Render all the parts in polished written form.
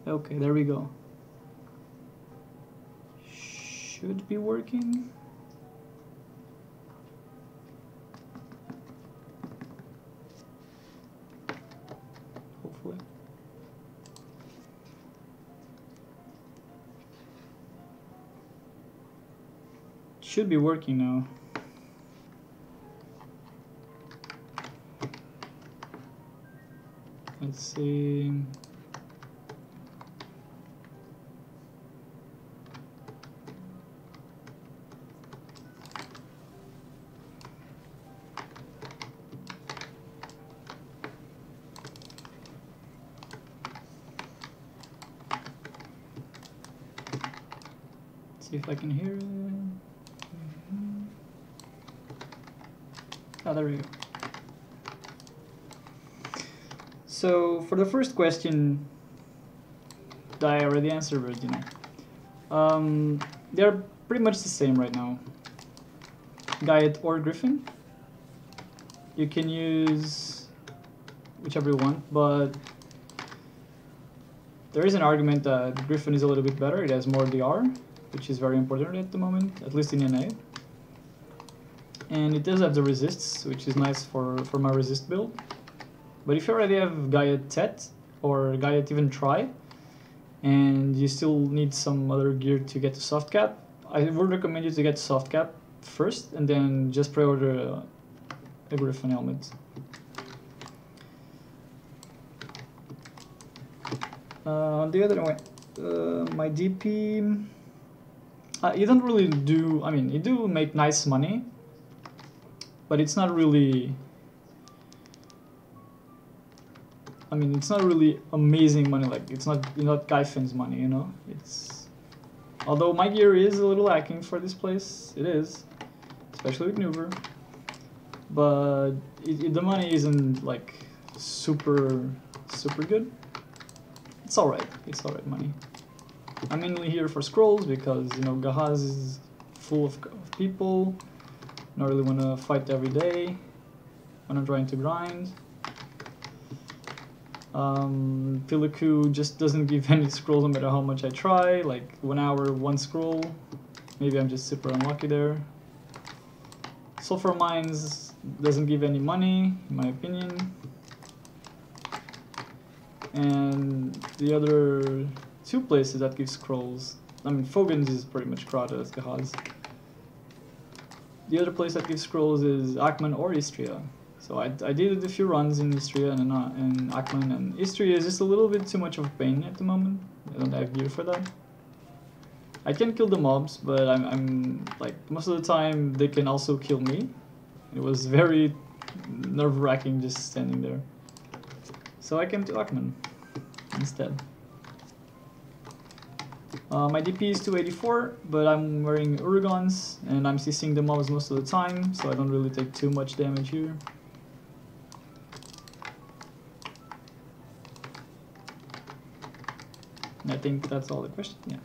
Okay, there we go. Should be working. Hopefully. Should be working now. Let's see. See if I can hear it. Oh, there we go. So for the first question, I already answered, but you know, they're pretty much the same right now. Gaiet or Griffin. You can use whichever you want, but there is an argument that Griffin is a little bit better. It has more DR, which is very important at the moment, at least in NA. And it does have the resists, which is nice for my resist build. But if you already have Gaiet Tet, or Gaiet even Try, and you still need some other gear to get to soft cap, I would recommend you to get soft cap first, and then just pre-order a Griffin helmet. The other way, my DP, you don't really do, I mean, you do make nice money, but it's not really, I mean, it's not really amazing money. Like, it's not Kaifin's money, you know. It's, although my gear is a little lacking for this place, it is, especially with Nuver. But the money isn't like super good. It's all right. It's all right money. I'm mainly here for scrolls because, you know, Gahaz is full of people. I don't really want to fight every day when I'm trying to grind. Piliku just doesn't give any scrolls no matter how much I try, like 1 hour, 1 scroll. Maybe I'm just super unlucky there. Sulfur Mines doesn't give any money, in my opinion. And the other 2 places that give scrolls, I mean, Fogans is pretty much crowded as Gahaz. The other place that gives scrolls is Aakman or Istria. So I did a few runs in Istria and Aakman, and Istria is just a little bit too much of a pain at the moment. I don't have gear for that. I can kill the mobs, but I'm like, most of the time they can also kill me. It was very nerve-wracking just standing there. So I came to Aakman instead. My DP is 284, but I'm wearing Uragons, and I'm CCing the mobs most of the time, so I don't really take too much damage here. I think that's all the question, yeah.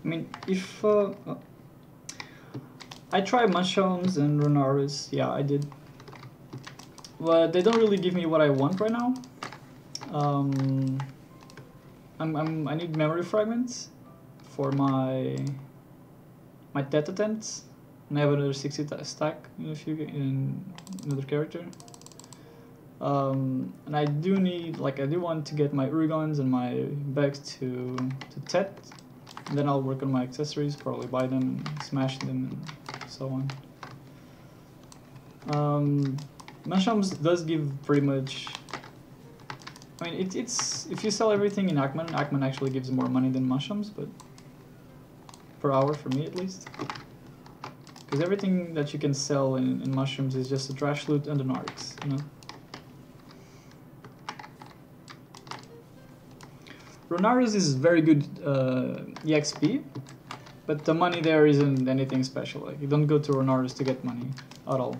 mean, if I tried Mushrooms and Renaris, yeah, I did. But they don't really give me what I want right now. I need memory fragments for my TET attempts, and I have another 60 stack in another character. And I do need, I do want to get my Urgons and my Bex to TET, and then I'll work on my accessories, probably buy them, smash them, and so on. Mushrooms does give pretty much. I mean, it's if you sell everything in Aakman actually gives more money than Mushrooms, but per hour for me at least. Because everything that you can sell in Mushrooms is just a trash loot and an Arcs, you know. Renaris is very good EXP, but the money there isn't anything special. Like, you don't go to Renaris to get money at all.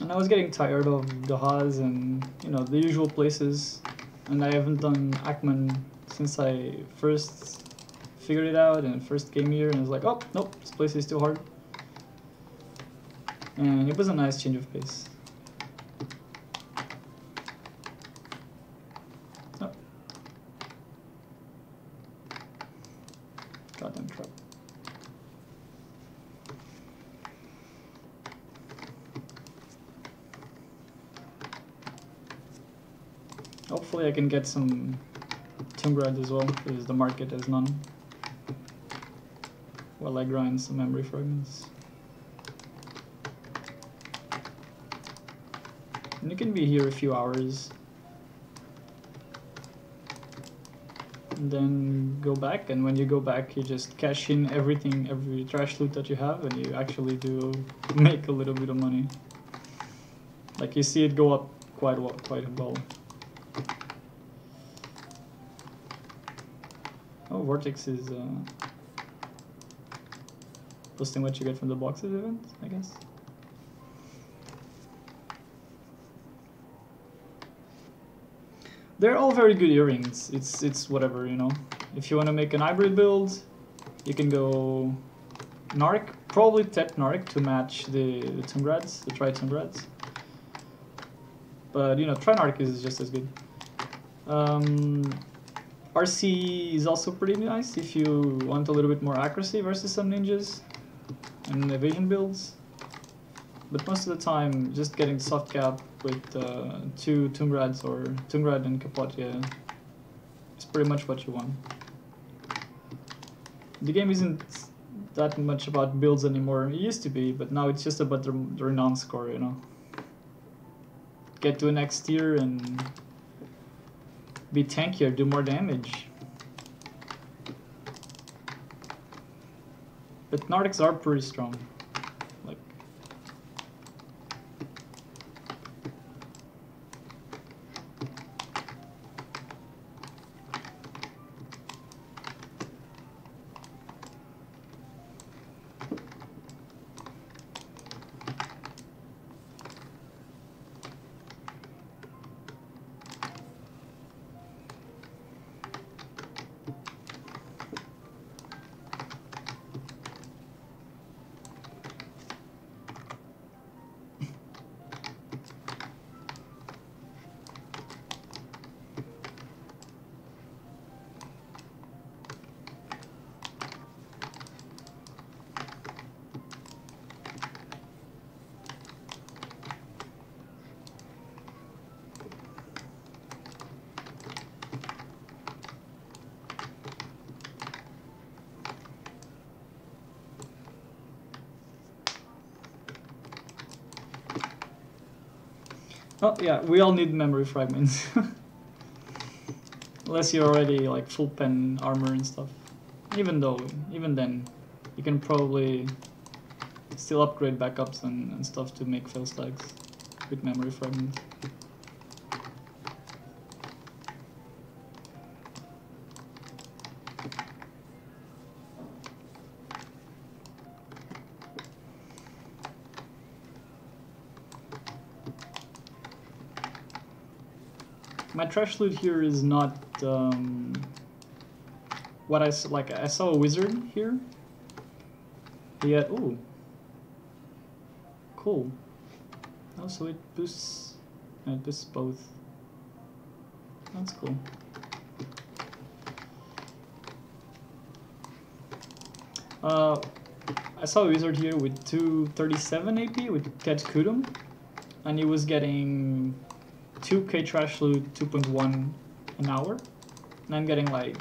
And I was getting tired of Gahaz and, you know, the usual places, and I haven't done Aakman since I first figured it out and first came here, and I was like, oh, nope, this place is too hard. And it was a nice change of pace. Oh. Goddamn trap. Hopefully I can get some Tungrad as well, because the market has none. While I grind some memory fragments. And you can be here a few hours. And then go back, and when you go back you just cash in everything, every trash loot that you have, and you actually do make a little bit of money. Like, you see it go up quite well. Oh, Vortex is posting what you get from the boxes event, I guess. They're all very good earrings. It's whatever, you know. If you want to make an hybrid build, you can go Narc, probably Tet Narc to match the Tungrads, the Tri-Tungrads. But, you know, Tri-Narc is just as good. RC is also pretty nice if you want a little bit more accuracy versus some ninjas and evasion builds. But most of the time, just getting soft cap with 2 Tungrads or Tungrad and Kapot, yeah, is pretty much what you want. The game isn't that much about builds anymore. It used to be, but now it's just about the renown score, you know. Get to a next tier and be tankier, do more damage. But Nordics are pretty strong. Like, Oh yeah, we all need memory fragments. Unless you're already like full pen armor and stuff. Even then, you can probably still upgrade backups and stuff to make fail stacks with memory fragments. My trash loot here is not what I like. I saw a wizard here. Yeah. Ooh. Cool. Oh, so it boosts both. That's cool. I saw a wizard here with 237 AP with Ted Kudum, and he was getting 2k trash loot 2.1 an hour, and I'm getting like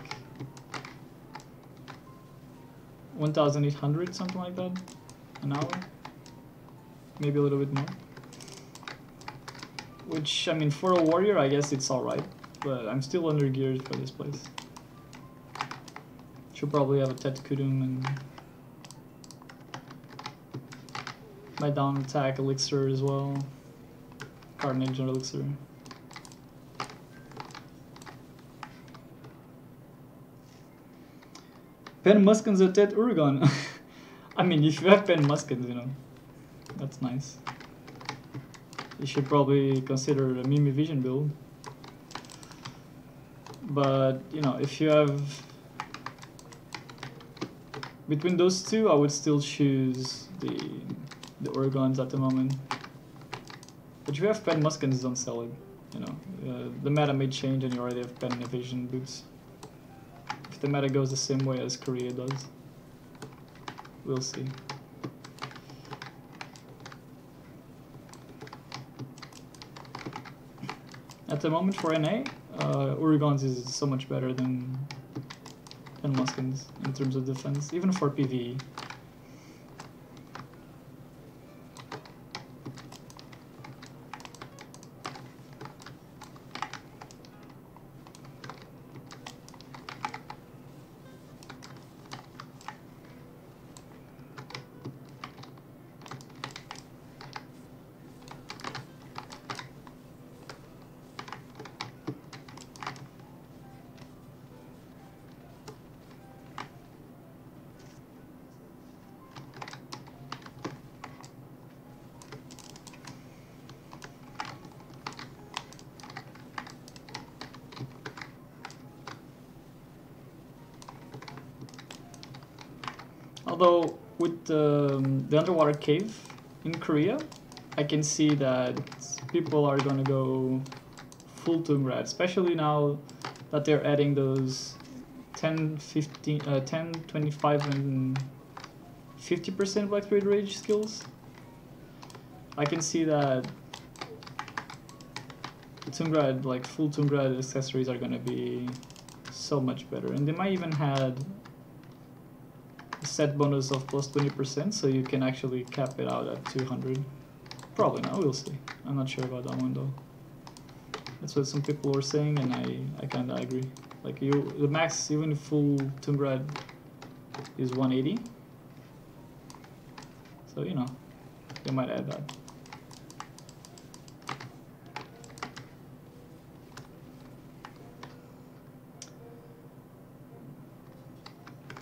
1,800 something like that an hour, maybe a little bit more. Which, I mean, for a warrior, I guess it's alright, but I'm still under geared for this place. Should probably have a Tet Kudum and my down attack elixir as well. Carnage elixir. Pen Muskins at Tet Uragon. I mean, if you have Pen Muskins, you know, that's nice. You should probably consider a Mimi Vision build. But, you know, if you have... Between those two, I would still choose the Orgons at the moment. But if you have Pen Muskins, don't sell it. You know, the meta may change and you already have Pen Vision boots. If the meta goes the same way as Korea does, we'll see. At the moment for NA, Uragons is so much better than Muskins in terms of defense, even for PvE. Although with the underwater cave in Korea, I can see that people are gonna go full Tungrad, especially now that they're adding those 10, 15, 10, 25, and 50% Black Spirit Rage skills. I can see that Tungrad, like full Tungrad accessories, are gonna be so much better, and they might even had set bonus of plus 20%, so you can actually cap it out at 200. Probably not, we'll see. I'm not sure about that one though. That's what some people were saying, and I kinda agree. Like the max, even full Tungrad, is 180. So you know, they might add that.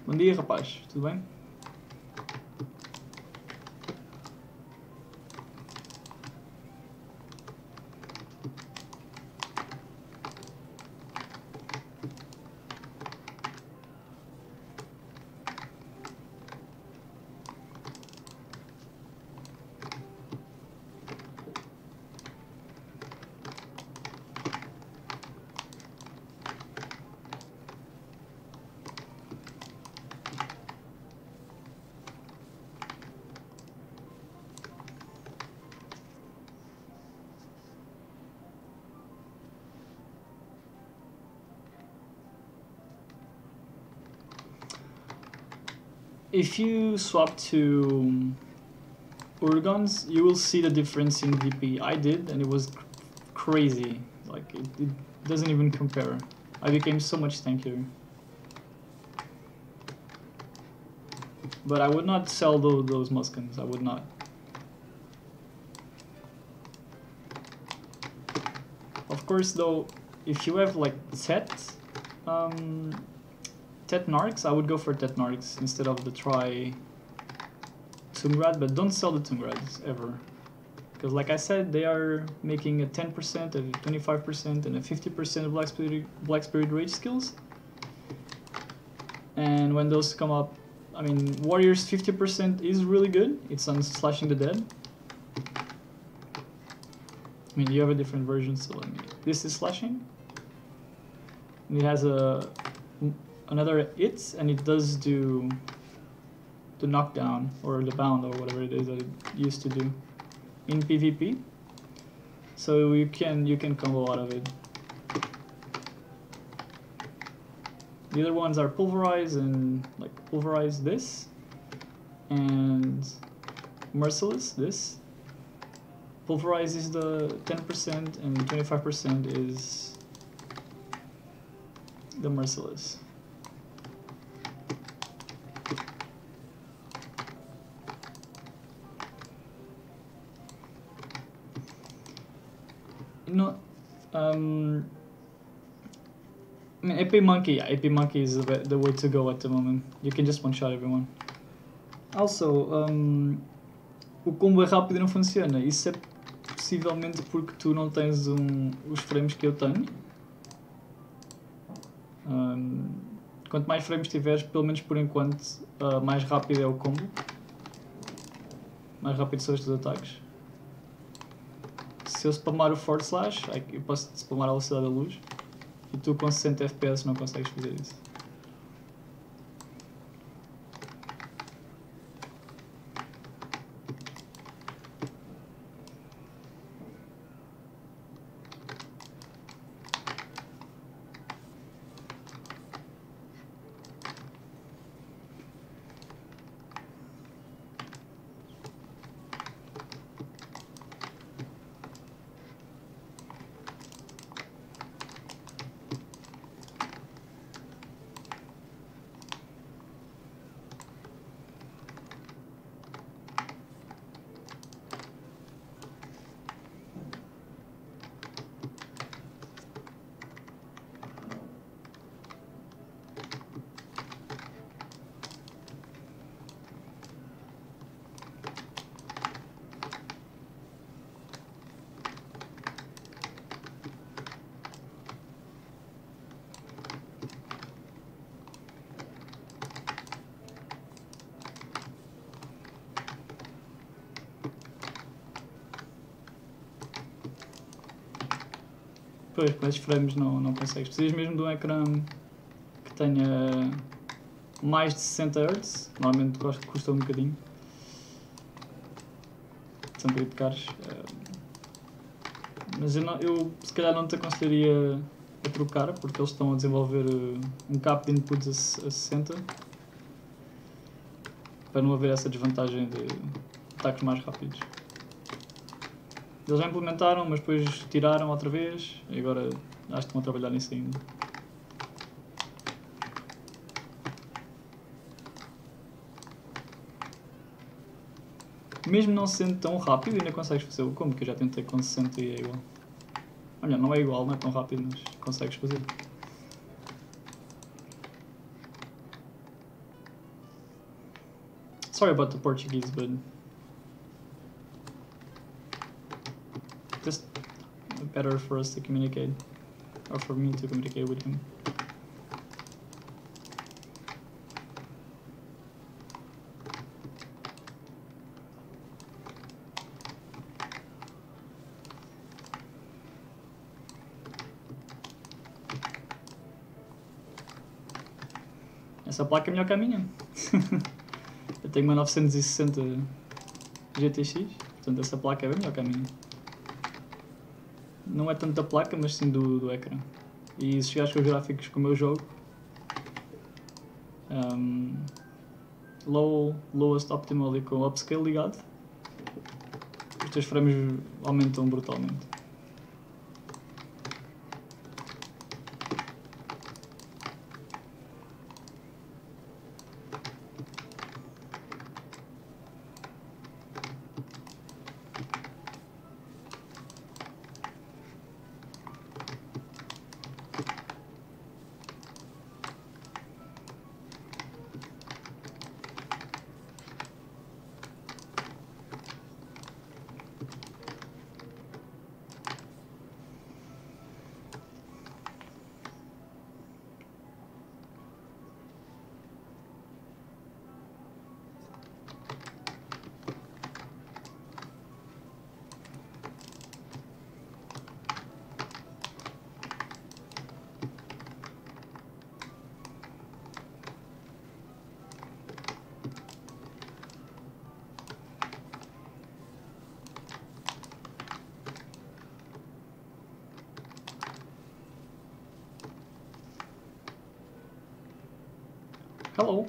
Bom dia, rapaz. Tudo bem? If you swap to Urgons, you will see the difference in VP. I did, and it was crazy. Like it doesn't even compare. I became so much tankier. But I would not sell those Muskans. I would not. Of course, though, if you have like Tet Narcs, I would go for Tet Narcs instead of the Tungrad, but don't sell the Tungrads ever. Because like I said, they are making a 10%, a 25%, and a 50% of Black Spirit Rage skills. And when those come up, I mean, Warriors 50% is really good. It's on Slashing the Dead. I mean, you have a different version, so let me... This is Slashing. And it has another hit, and it does do the knockdown, or the bound, or whatever it is that it used to do in PvP. So you can combo out of it. The other ones are Pulverize and like Pulverize this, and Merciless this. Pulverize is the 10% and 25% is the Merciless. You know, I mean, AP Monkey, yeah, AP Monkey is the way to go at the moment. You can just one-shot everyone. Also, o combo é rápido e não funciona. Isso é possivelmente porque tu não tens os frames que eu tenho. Quanto mais frames tiveres, pelo menos por enquanto, mais rápido é o combo. Mais rápido são os teus ataques. Se eu spamar o forward slash, eu posso spamar a velocidade da luz. E tu com 60 FPS não consegues fazer isso. Pois, com esses frames não consegues. Precisas mesmo de um ecrã que tenha mais de 60 Hz. Normalmente custa um bocadinho. São um bocadinho caros. Mas eu se calhar não te aconselharia a trocar, porque eles estão a desenvolver um cap de inputs a 60. Para não haver essa desvantagem de ataques mais rápidos. Eles já implementaram, mas depois tiraram outra vez e agora acho que estão a trabalhar nisso ainda. Mesmo não sendo tão rápido, ainda consegues fazer o combo, que eu já tentei com 60 e é igual. Olha, não é igual, não é tão rápido, mas consegues fazer. Sorry about the Portuguese, but just better for us to communicate, or for me to communicate with him. Essa placa é melhor que a minha. Eu tenho uma 960 GTX, portanto essa placa é bem melhor que a minha. Não é tanto da placa, mas sim do ecrã. E se chegares com os gráficos como eu jogo, lowest optimal e com upscale ligado, os teus frames aumentam brutalmente. Hello.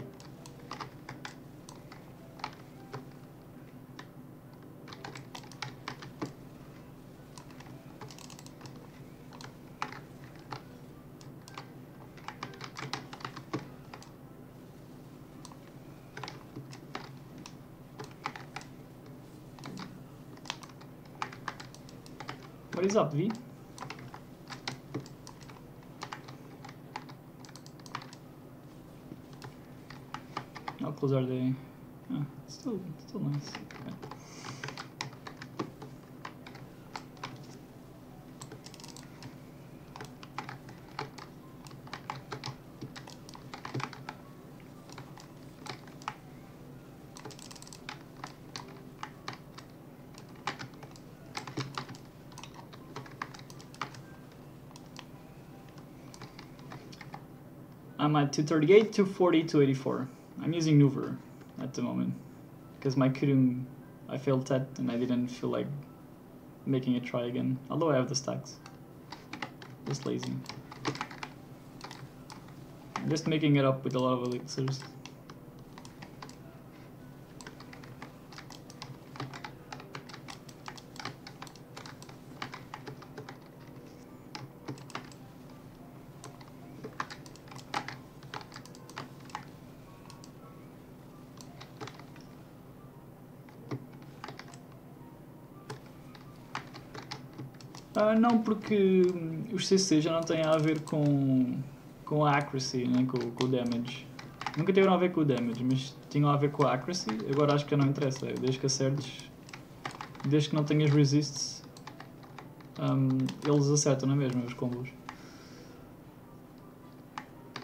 What is up, V? How close are they? Oh, still nice. Okay. I'm at 238, 240, 284. I'm using Nuver at the moment because my Kudum, I failed TET and I didn't feel like making it try again. Although I have the stacks, just lazy. I'm just making it up with a lot of elixirs. Não, porque os CC já não têm a ver com a accuracy, nem com o damage. Nunca tiveram a ver com o damage, mas tinham a ver com a accuracy. Agora acho que não interessa, desde que acertes, desde que não tenhas resists, eles acertam, não é mesmo, os combos.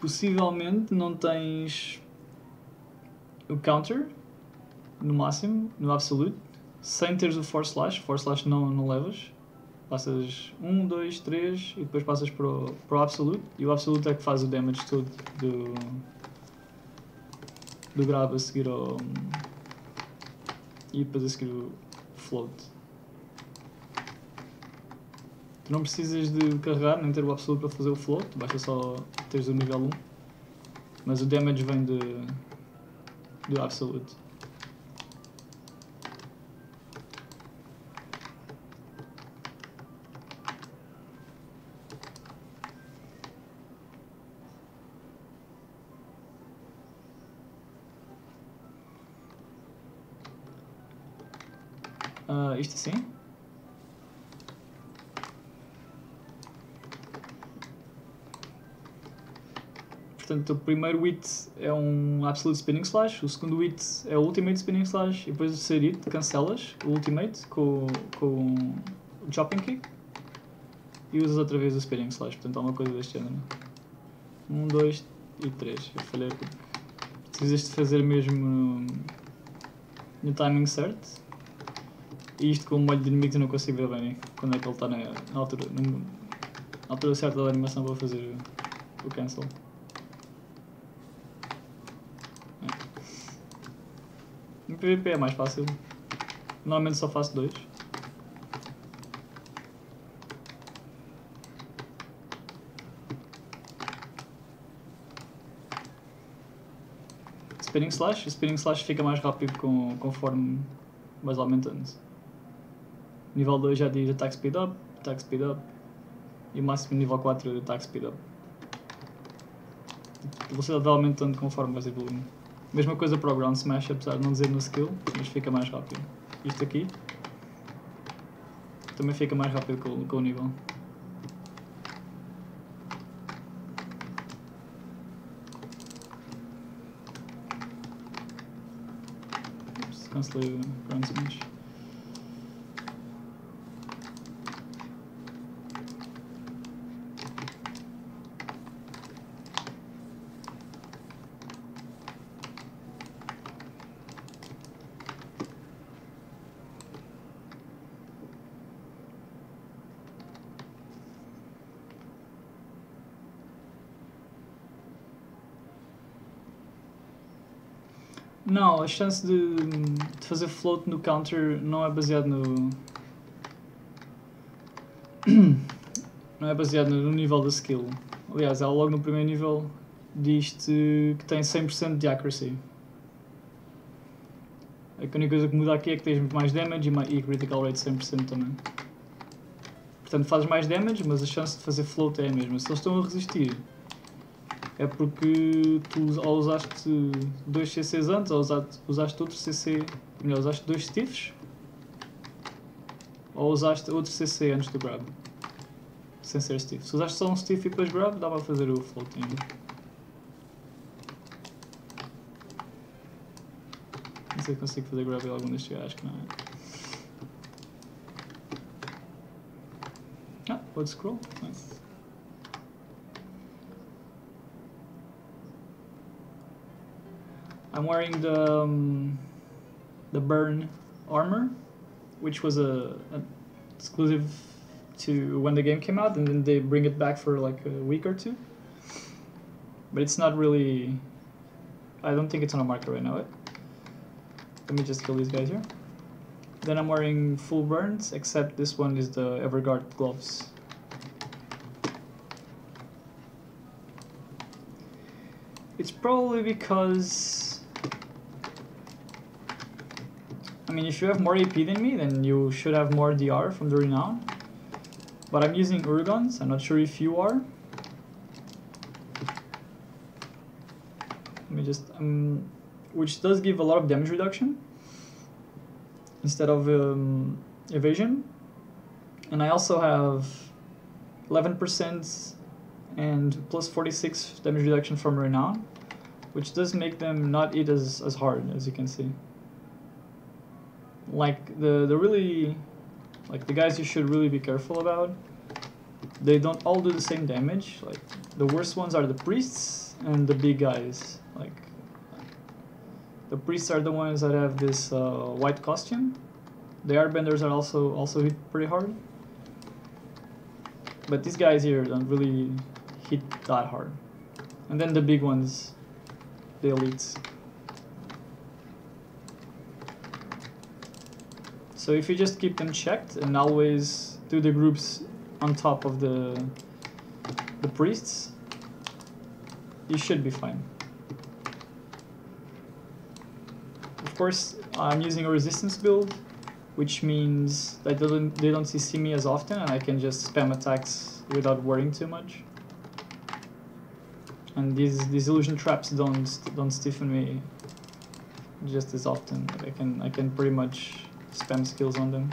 Possivelmente não tens o counter no máximo, no absolute, sem teres o force slash não levas. Passas 1, 2, 3 e depois passas para o absolute, e o absolute é que faz o damage todo do grab a seguir ao, e depois a seguir o float. Tu não precisas de carregar nem ter o absolute para fazer o float, basta só teres o nível 1, mas o damage vem do absolute. Isto assim? Portanto, o primeiro hit é um Absolute Spinning Slash, o segundo hit é o Ultimate Spinning Slash, e depois o terceiro hit cancelas o Ultimate com o Chopping Kick e usas outra vez o Spinning Slash. Portanto, há uma coisa deste género. 1, 2 e 3. Eu falhei porque precisas de fazer mesmo no timing certo. E isto com o molho de inimigos eu não consigo ver bem quando é que ele está na altura certa da animação para fazer o cancel. No PvP é mais fácil. Normalmente só faço 2. Spinning Slash. O Spinning Slash fica mais rápido conforme vais aumentando. Nível 2 já diz Attack Speed Up, e o máximo nível 4 é Attack Speed Up. A velocidade vai aumentando conforme vais evoluindo. Mesma coisa para o Ground Smash, apesar de não dizer no skill, mas fica mais rápido. Isto aqui também fica mais rápido com o nível. Ups, cancelei o Ground Smash. Não, a chance de fazer float no counter não é baseado no... não é baseado no nível da skill. Aliás, ela logo no primeiro nível diz-te que tem 100% de accuracy. A única coisa que muda aqui é que tens mais damage e critical rate 100% também. Portanto, fazes mais damage, mas a chance de fazer float é a mesma. Se eles estão a resistir, é porque tu ou usaste 2 CCs antes, ou usaste outro CC, melhor, usaste 2 stiffs, ou usaste outro CC antes do grab, sem ser stiff. Se usaste só um stiff e depois grab, dá para fazer o float ainda. Não sei se consigo fazer grab em algum destes gajos, acho que não é. Pode scroll, nice. I'm wearing the burn armor, which was a exclusive to when the game came out, and then they bring it back for like a week or two. But it's not really. I don't think it's on the market right now. Let me just kill these guys here. Then I'm wearing full burns, except this one is the Everguard gloves. It's probably because, I mean, if you have more AP than me, then you should have more DR from the Renown. But I'm using Urgons, I'm not sure if you are. Let me just, which does give a lot of damage reduction instead of evasion. And I also have 11% and plus 46 damage reduction from Renown, which does make them not hit as hard, as you can see. Like the really, like the guys you should really be careful about, they don't all do the same damage. Like the worst ones are the priests and the big guys. Like the priests are the ones that have this white costume. The airbenders are also hit pretty hard. But these guys here don't really hit that hard. And then the big ones, the elites. So if you just keep them checked and always do the groups on top of the priests, you should be fine. Of course, I'm using a resistance build, which means that they don't CC me as often, and I can just spam attacks without worrying too much. And these illusion traps don't stiffen me just as often. I can pretty much spam skills on them.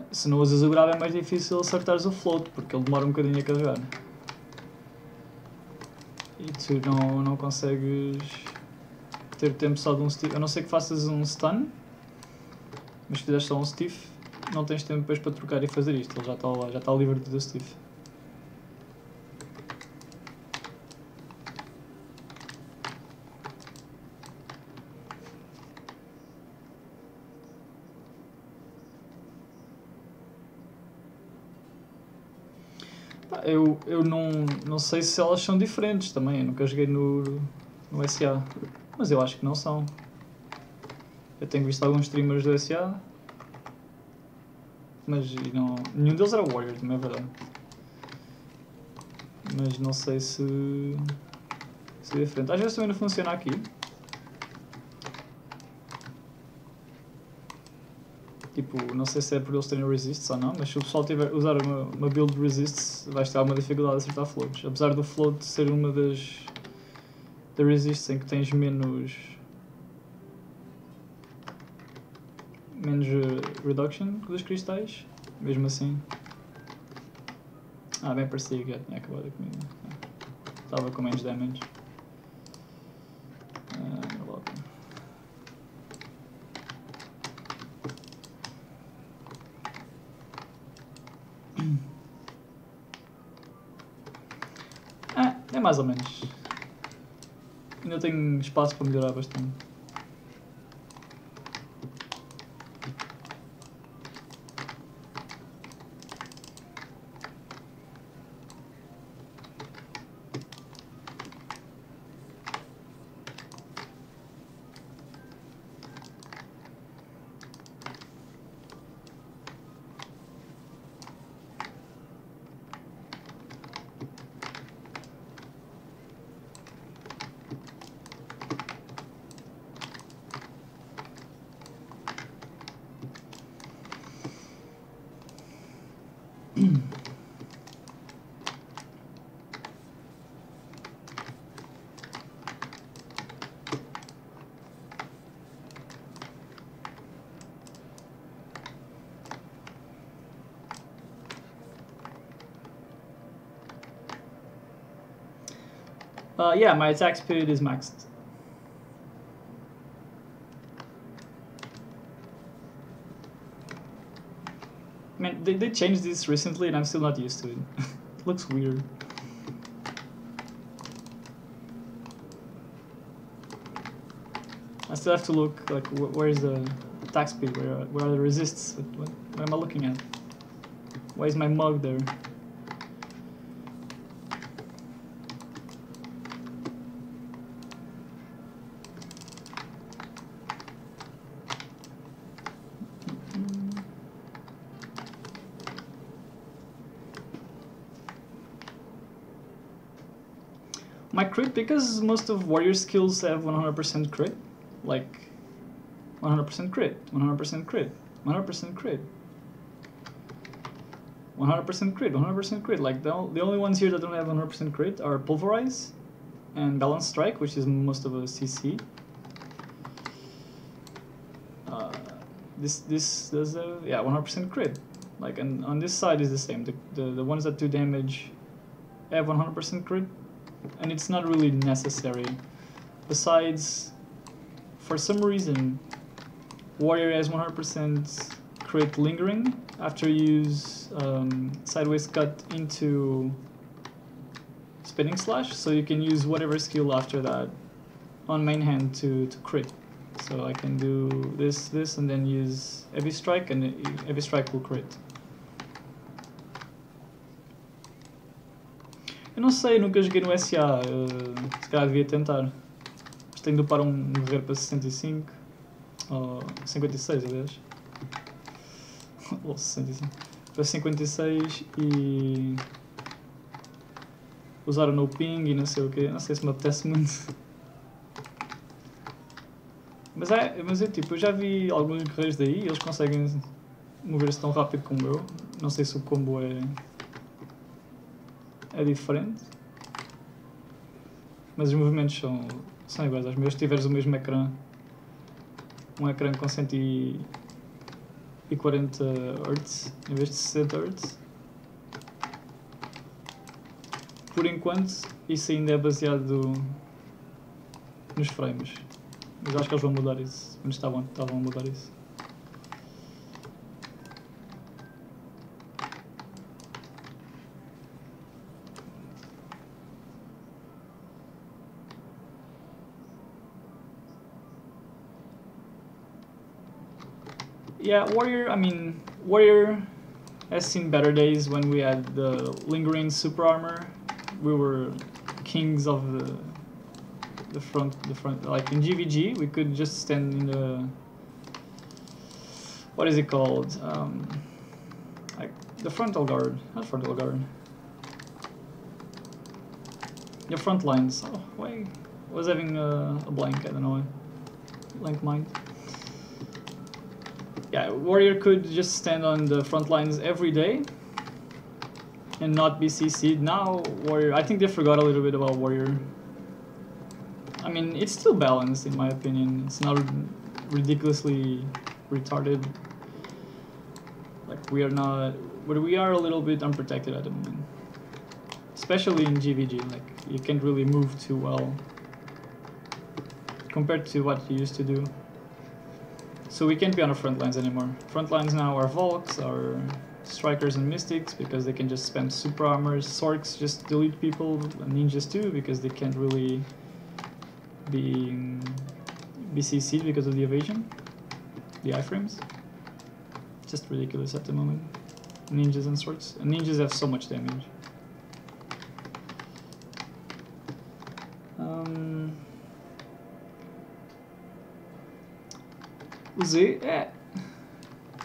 Se não usas o grab é mais difícil acertares o float, porque ele demora um bocadinho a carregar. E tu não consegues ter tempo só de um stiff, a não ser que faças um stun, mas se fizeres só um stiff, não tens tempo depois para trocar e fazer isto, ele já está lá, já está livre do stiff. Eu não sei se elas são diferentes também, eu nunca joguei no SA, mas eu acho que não são. Eu tenho visto alguns streamers do SA, mas nenhum deles era Warrior, não é verdade. Mas não sei se é diferente. Às vezes também não funciona aqui. Tipo, não sei se é por eles terem resists ou não, mas se o pessoal tiver usar uma build de resists, vais ter alguma dificuldade a acertar floats. Apesar do float ser uma das resists em que tens menos reduction dos cristais, mesmo assim. Bem parecia que já tinha acabado a comida. Estava com menos damage. É mais ou menos. Ainda tenho espaço para melhorar bastante. Yeah, my attack speed is maxed. Man, they changed this recently and I'm still not used to it. It looks weird. I still have to look, like, where is the attack speed? Where are the resists? What am I looking at? Why is my mug there? My crit, because most of warrior skills have 100% crit, like 100% crit, 100% crit, 100% crit, 100% crit, 100% crit. Like the only ones here that don't have 100% crit are Pulverize and Balance Strike, which is most of a CC. This does a, yeah, 100% crit. Like, and on this side is the same. The ones that do damage have 100% crit, and it's not really necessary. Besides, for some reason, warrior has 100% crit lingering after you use sideways cut into spinning slash, so you can use whatever skill after that on main hand to crit. So I can do this, and then use heavy strike, and heavy strike will crit. Eu não sei, nunca joguei no SA, se calhar devia tentar. Mas tenho de upar um guerreiro para 65, ou 56 aliás. Ou 65. Para 56 e usar o no ping e não sei o que, não sei se me apetece muito. Mas é tipo, eu já vi alguns guerreiros daí e eles conseguem mover-se tão rápido como eu. Não sei se o combo é diferente. Mas os movimentos são iguais aos meus. Se tiveres o mesmo ecrã, um ecrã com 140 Hz em vez de 60 Hz. Por enquanto, isso ainda é baseado nos frames. Mas acho que eles vão mudar isso. Quando estavam a mudar isso. Yeah, Warrior has seen better days when we had the lingering super armor. We were kings of the front. Like in GVG, we could just stand in the, what is it called? Like the frontal guard, not frontal guard. Your front lines. Oh, why? I was having a blank. I don't know. Blank mind. Yeah, Warrior could just stand on the front lines every day and not be CC'd. Now, Warrior, I think they forgot a little bit about Warrior. I mean, it's still balanced in my opinion. It's not ridiculously retarded. Like, we are not, but we are a little bit unprotected at the moment. Especially in GVG, like, you can't really move too well compared to what you used to do. So we can't be on the front lines anymore. Front lines now are Volks, are Strikers and Mystics, because they can just spam super armors. Sorks just delete people, and Ninjas too, because they can't really be CC'd because of the evasion, the iframes. Just ridiculous at the moment. Ninjas and Sorks. And Ninjas have so much damage. O Z,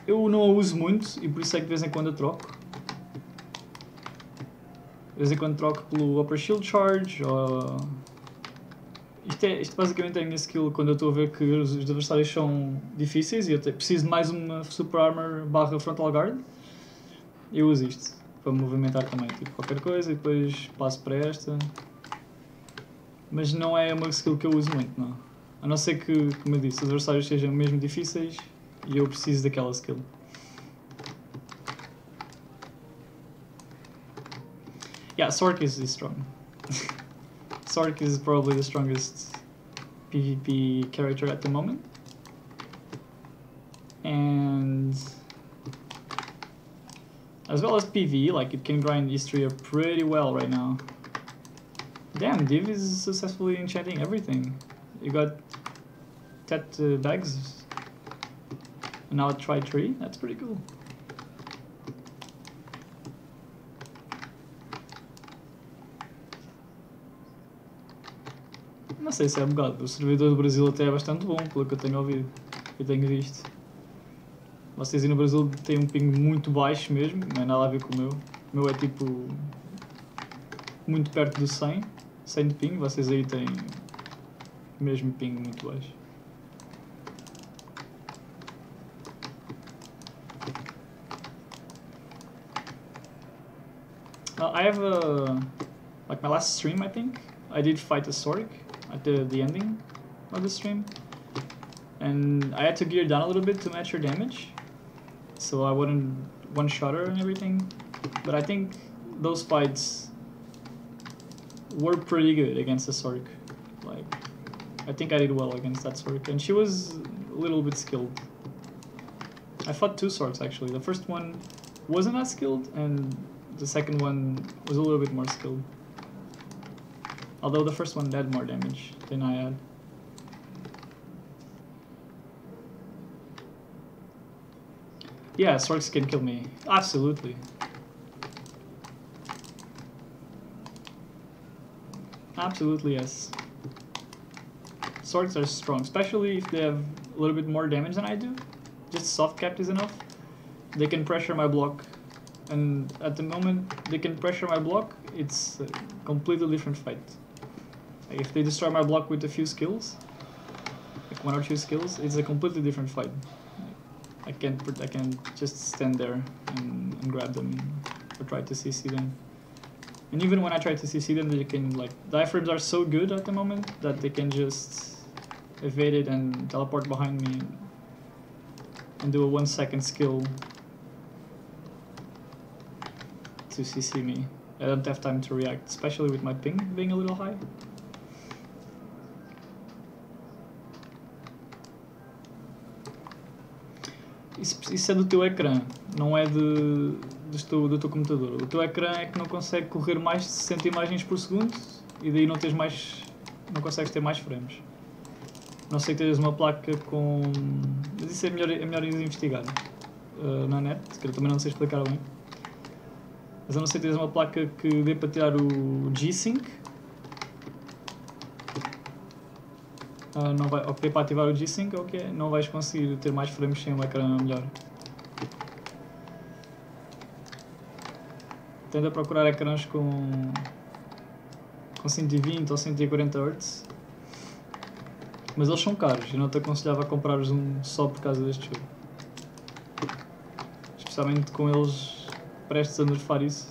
eu não a uso muito e por isso é que de vez em quando eu troco. De vez em quando troco pelo Upper Shield Charge, ou... Isto basicamente é a minha skill quando eu estou a ver que os adversários são difíceis e eu preciso de mais uma Super Armor / Frontal Guard. Eu uso isto para me movimentar também, tipo qualquer coisa, e depois passo para esta. Mas não é uma skill que eu uso muito, não. A não ser que, como eu disse, os adversários sejam mesmo difíceis e eu preciso daquela skill. Yeah, Sork is strong. Sork is probably the strongest PvP character at the moment. And as well as PvE, like it can grind Istria pretty well right now. Damn, Div is successfully enchanting everything. You got Tet bags, and now try tree. That's pretty cool. Não sei se é bugado. O servidor do Brasil até é bastante bom, pelo que eu tenho ouvido e tenho visto. Vocês aí no Brasil têm um ping muito baixo mesmo, não é nada a ver com o meu. O meu é tipo muito perto do 100 de ping. Vocês aí têm mesmo ping muito baixo. I have like my last stream, I think I did fight a Sork at the ending of the stream, and I had to gear down a little bit to match her damage, so I wouldn't one-shot her and everything. But I think those fights were pretty good against the Sork. Like, I think I did well against that Sork, and she was a little bit skilled. I fought two Sorks actually. The first one wasn't as skilled, and the second one was a little bit more skilled. Although the first one had more damage than I had. Yeah, Sorks can kill me. Absolutely. Absolutely, yes. Sorks are strong, especially if they have a little bit more damage than I do. Just soft capped is enough. They can pressure my block, and at the moment they can pressure my block, it's a completely different fight. Like if they destroy my block with a few skills, like 1 or 2 skills, it's a completely different fight. I can't just stand there and grab them or try to CC them. And even when I try to CC them, they can, like, diaphragms are so good at the moment that they can just evade it and teleport behind me and do a 1-second skill to CC me. I don't have time to react, especially with my ping being a little high. Isso é do teu ecrã, não é do teu computador. O teu ecrã é que não consegue correr mais de 60 imagens por segundo e daí não consegues ter mais frames. Não sei que tens uma placa com... Mas isso é melhor investigar na net, que eu também não sei explicar bem. Mas eu não sei se tens uma placa que dê para tirar o G-Sync. Não vai, ok, para ativar o G-Sync, ok, não vais conseguir ter mais frames sem um ecrã melhor. Tenta procurar ecrãs com 120 ou 140 Hz, mas eles são caros e não te aconselhava a comprares um só por causa deste jogo. Especialmente com eles prestes a nerfar isso,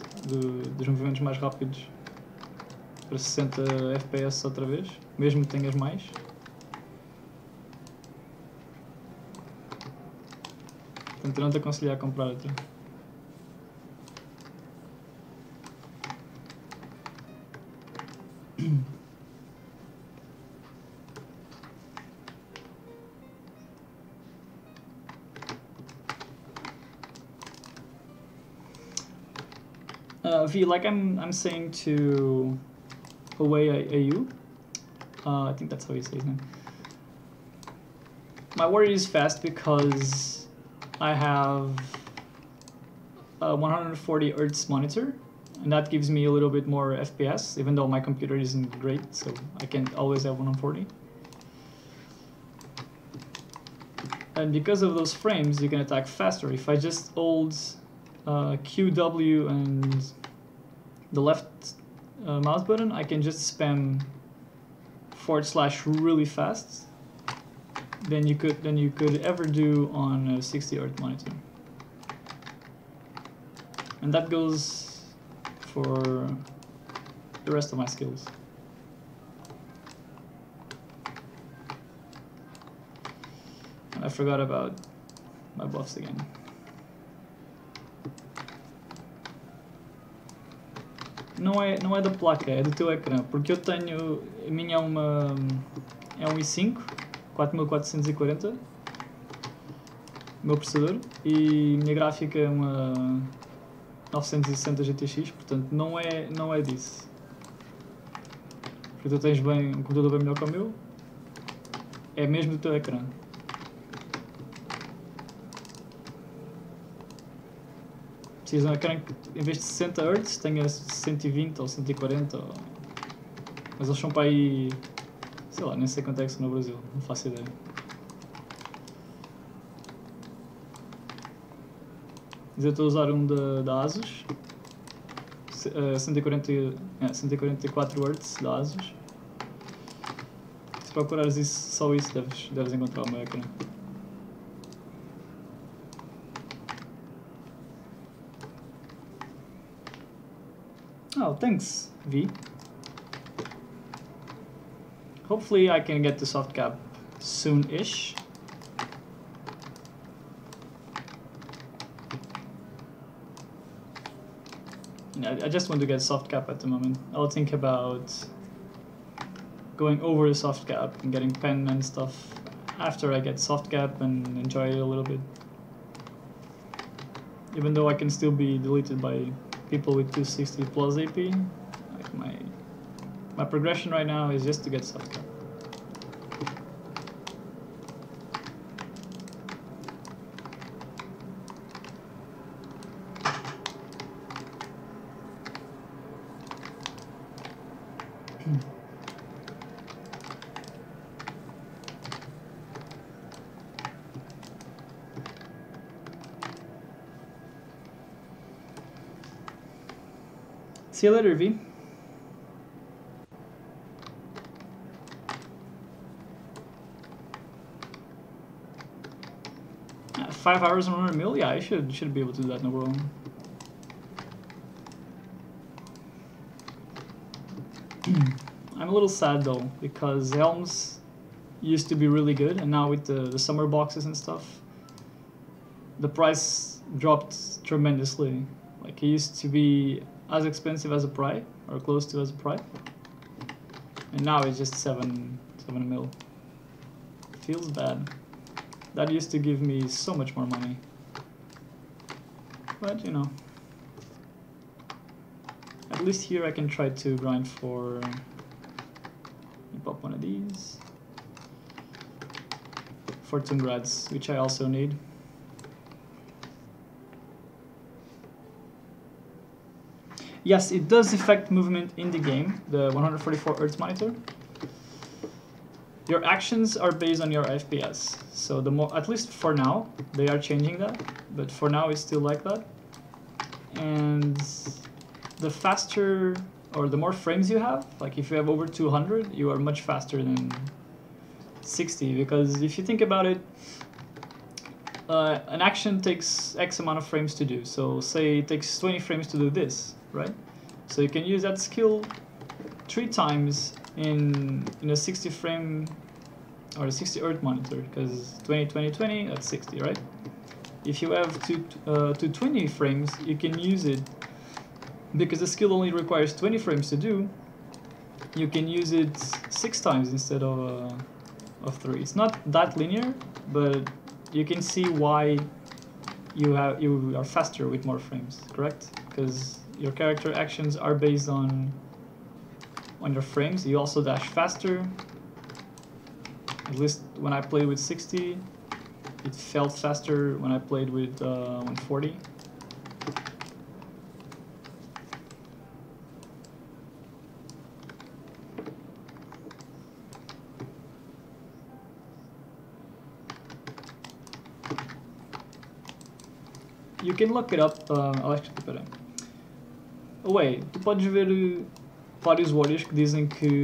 dos movimentos mais rápidos para 60 FPS outra vez, mesmo que tenhas mais. Portanto, eu não te aconselho a comprar outra. V, like I'm saying to Away AU, I think that's how you say his name. My warrior is fast because I have a 140 Hz monitor, and that gives me a little bit more FPS, even though my computer isn't great, so I can't always have 140. And because of those frames, you can attack faster. If I just hold QW and the left mouse button, I can just spam / really fast than you could ever do on a 60 Hz monitor. And that goes for the rest of my skills. And I forgot about my buffs again. não é da placa, é do teu ecrã, porque eu tenho, a minha é um i5 4440, o meu processador, e a minha gráfica é uma 960 GTX, portanto não é disso. Porque tu tens um computador bem melhor que o meu, é mesmo do teu ecrã. Precisas de um ecrã que, em vez de 60 Hz, tenha 120 ou 140, mas eles são para aí, sei lá, nem sei quanto é que são no Brasil, não faço ideia. Mas eu estou a usar um da Asus, 144 Hz da Asus. Se procurares só isso, deves encontrar o meu ecrã. Oh, thanks, V. Hopefully I can get the soft cap soon-ish. I just want to get soft cap at the moment. I'll think about going over the soft cap and getting pen and stuff after I get soft cap and enjoy it a little bit. Even though I can still be deleted by people with 260 plus AP, like my progression right now is just to get soft cap. See you later, V. At 5 hours and 100 mil? Yeah, I should be able to do that, no problem. I'm a little sad though, because Helms used to be really good, and now with the summer boxes and stuff, the price dropped tremendously. Like, it used to be as expensive as a Pry, or close to as a Pry, and now it's just 7 mil. Feels bad. That used to give me so much more money, but you know, at least here I can try to grind for, let me pop one of these, for Tungrads, which I also need. Yes, it does affect movement in the game, the 144 Hz monitor. Your actions are based on your FPS, so the more, at least for now, they are changing that, but for now it's still like that. And the faster, or the more frames you have, like if you have over 200, you are much faster than 60, because if you think about it, an action takes X amount of frames to do, so say it takes 20 frames to do this, right? So you can use that skill 3 times in a 60 frame or a 60 Hz monitor, because 20, that's 60, right? If you have 220 frames, you can use it, because the skill only requires 20 frames to do, you can use it 6 times instead of 3. It's not that linear, but you can see why you are faster with more frames, correct? Because your character actions are based on your frames. You also dash faster. At least when I played with 60, it felt faster when I played with 140. You can look it up, peraí. Ué, tu podes ver vários usuários que dizem que,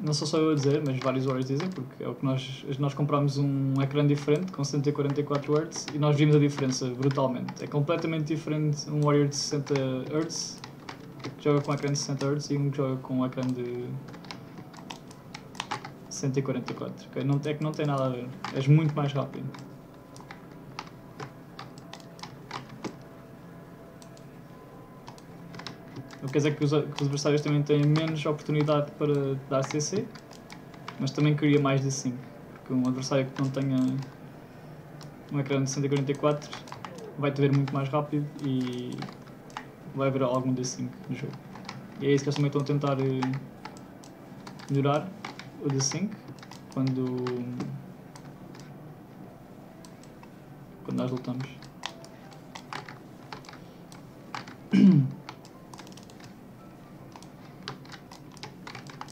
não sou só eu a dizer, mas vários usuários dizem, porque é o que nós compramos um ecrã diferente com 144 Hz e nós vimos a diferença brutalmente. É completamente diferente um Warrior de 60 Hz que joga com um ecrã de 60 Hz e um que joga com um ecrã de 144. Okay? É que não tem nada a ver, és muito mais rápido. quer dizer que os adversários também têm menos oportunidade para dar CC, mas também queria mais de 5, porque um adversário que não tenha um ecrã de 144 vai te ver muito mais rápido e vai haver algum D5 no jogo. E é isso que eles também estão a tentar melhorar, o D5, quando nós lutamos.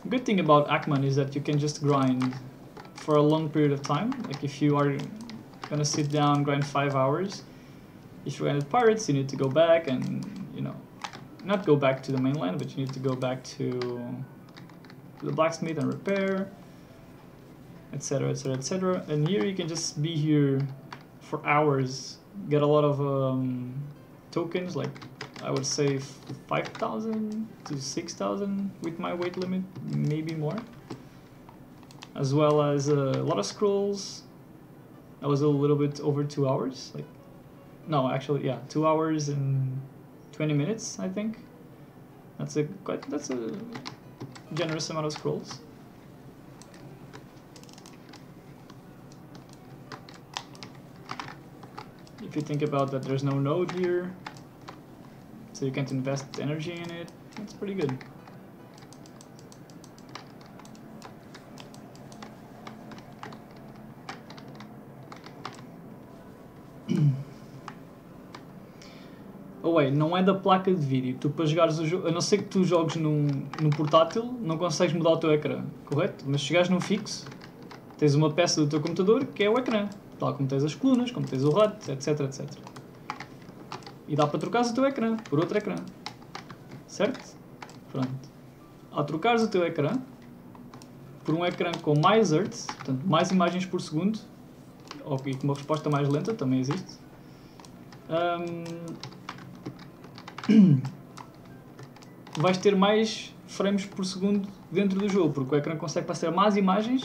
The good thing about Aakman is that you can just grind for a long period of time. Like if you are gonna sit down, grind 5 hours, if you're at pirates, you need to go back and, you know, not go back to the mainland, but you need to go back to the blacksmith and repair, etc, etc, etc. And here you can just be here for hours, get a lot of tokens, like I would say 5,000 to 6,000 with my weight limit, maybe more, as well as a lot of scrolls. I was a little bit over 2 hours, like, no, actually, yeah, 2 hours and 20 minutes, I think. That's a generous amount of scrolls. If you think about that, there's no node here, so you can't invest energy in it. That's pretty good. Oh wait, não é da placa de vídeo. Tu para jogares o jogo, a não ser que tu jogues num portátil, não consegues mudar o teu ecrã, correto? Mas se chegares num fixo, tens uma peça do teu computador que é o ecrã, tal como tens as colunas, como tens o HUD, etc, etc. E dá para trocares o teu ecrã por outro ecrã, certo? Pronto. Ao trocares o teu ecrã por um ecrã com mais hertz, portanto mais imagens por segundo, e com uma resposta mais lenta, também existe, vais ter mais frames por segundo dentro do jogo, porque o ecrã consegue passar mais imagens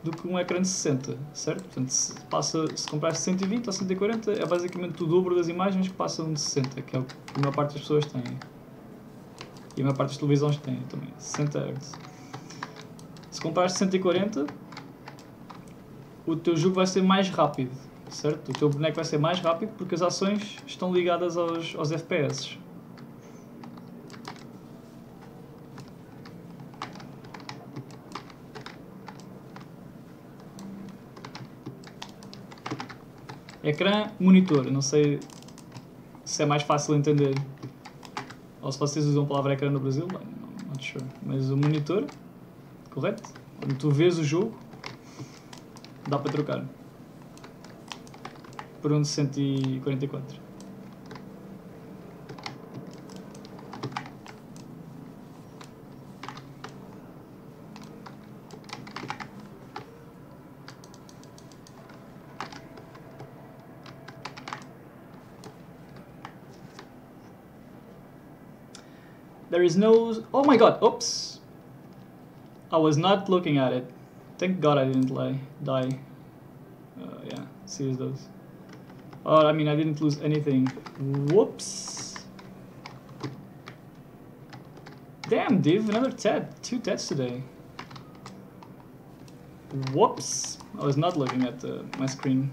do que um ecrã de 60, certo? Portanto, se comprares 120 ou 140, é basicamente o dobro das imagens que passam de 60, que é o que a maior parte das pessoas tem. E a maior parte das televisões tem também, 60 Hz. Se comprares 140, o teu jogo vai ser mais rápido, certo? O teu boneco vai ser mais rápido porque as ações estão ligadas aos FPS. Ecrã, monitor. Não sei se é mais fácil de entender ou se vocês usam a palavra ecrã no Brasil, not sure. Mas o monitor, correto? Quando tu vês o jogo, dá para trocar por um de 144. There is no... Oh my god, oops! I was not looking at it. Thank god I didn't die. Yeah, see those. Oh, I mean, I didn't lose anything. Whoops! Damn, Div, another TED. 2 TEDs today. Whoops! I was not looking at my screen.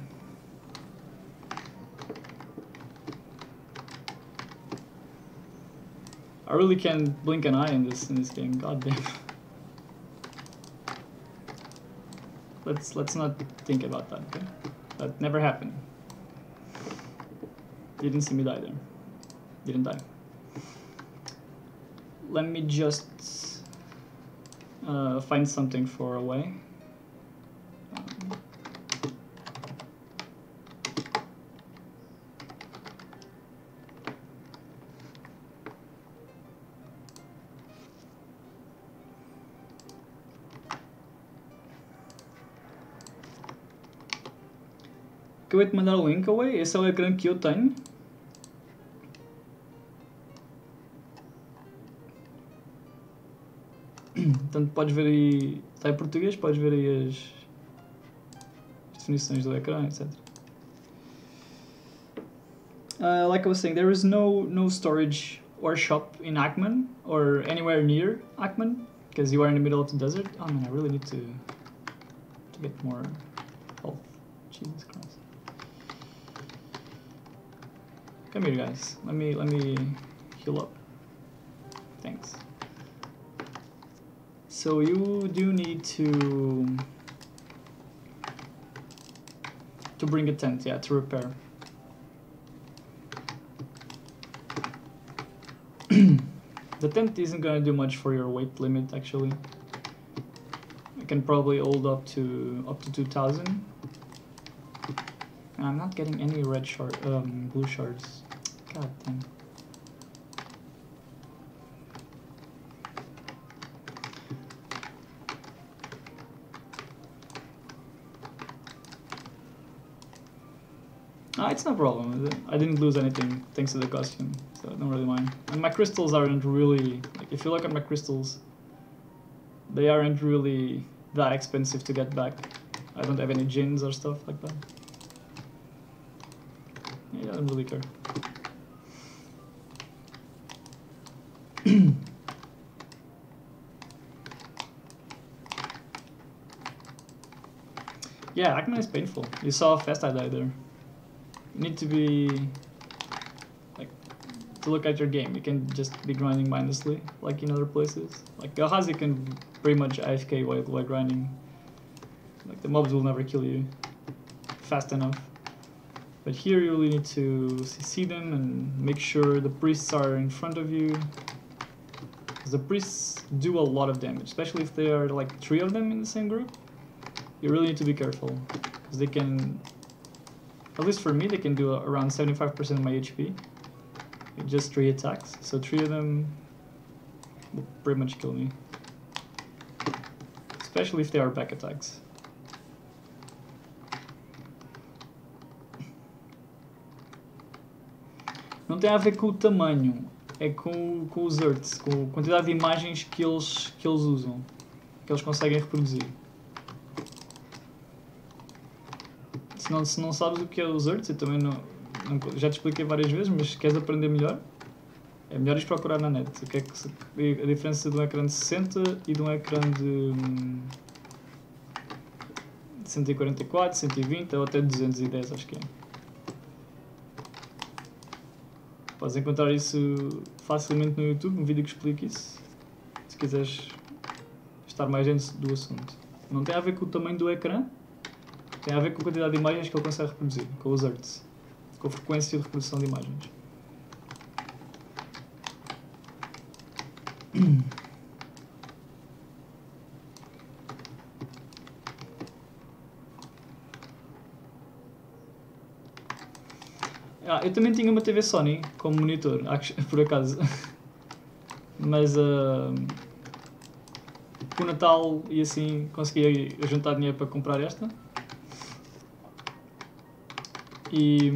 I really can't blink an eye in this game. God damn. Let's not think about that. Okay? That never happened. Didn't see me die there. Didn't die. Let me just find something for away. Acabei de mandar o link away. Esse é o ecrã que eu tenho. Portanto, podes ver aí, está em português, podes ver aí as definições do ecrã, etc. Like I was saying, there is no storage or shop in Aakman or anywhere near Aakman, because you are in the middle of the desert. Oh man, I really need to get more health. Jesus Christ. Come here, guys. Let me heal up. Thanks. So you do need to bring a tent, yeah, to repair. The tent isn't gonna do much for your weight limit, actually. I can probably hold up to 2,000. And I'm not getting any red shard, blue shards. God damn. It's no problem. I didn't lose anything thanks to the costume, so I don't really mind. And my crystals aren't really, like, if you look at my crystals, they aren't really that expensive to get back. I don't have any gins or stuff like that. Yeah, I don't really care. Yeah, Aakman is painful. You saw how fast I died there. You need to be, like, to look at your game. You can just be grinding mindlessly, like in other places. Like, Gahazi can pretty much AFK while grinding. Like, the mobs will never kill you fast enough. But here you really need to see them and make sure the priests are in front of you. Because the priests do a lot of damage, especially if there are like 3 of them in the same group. You really need to be careful, because they can, at least for me, they can do around 75% of my HP in just 3 attacks. So 3 of them will pretty much kill me, especially if they are back attacks. Não tem a ver com o tamanho, é com os arts, com a quantidade de imagens que eles usam, que eles conseguem reproduzir. Se não sabes o que é os arts, eu também já te expliquei várias vezes, mas se queres aprender melhor, é melhor ir procurar na net. O que é a diferença de um ecrã de 60 e de um ecrã de 144, 120 ou até 210, acho que é. Podes encontrar isso facilmente no YouTube, um vídeo que explica isso, se quiseres estar mais dentro do assunto. Não tem a ver com o tamanho do ecrã, tem a ver com a quantidade de imagens que ele consegue reproduzir, com os arts, com a frequência de reprodução de imagens. Eu também tinha uma TV Sony como monitor, por acaso. Mas com o Natal e assim consegui juntar dinheiro para comprar esta. E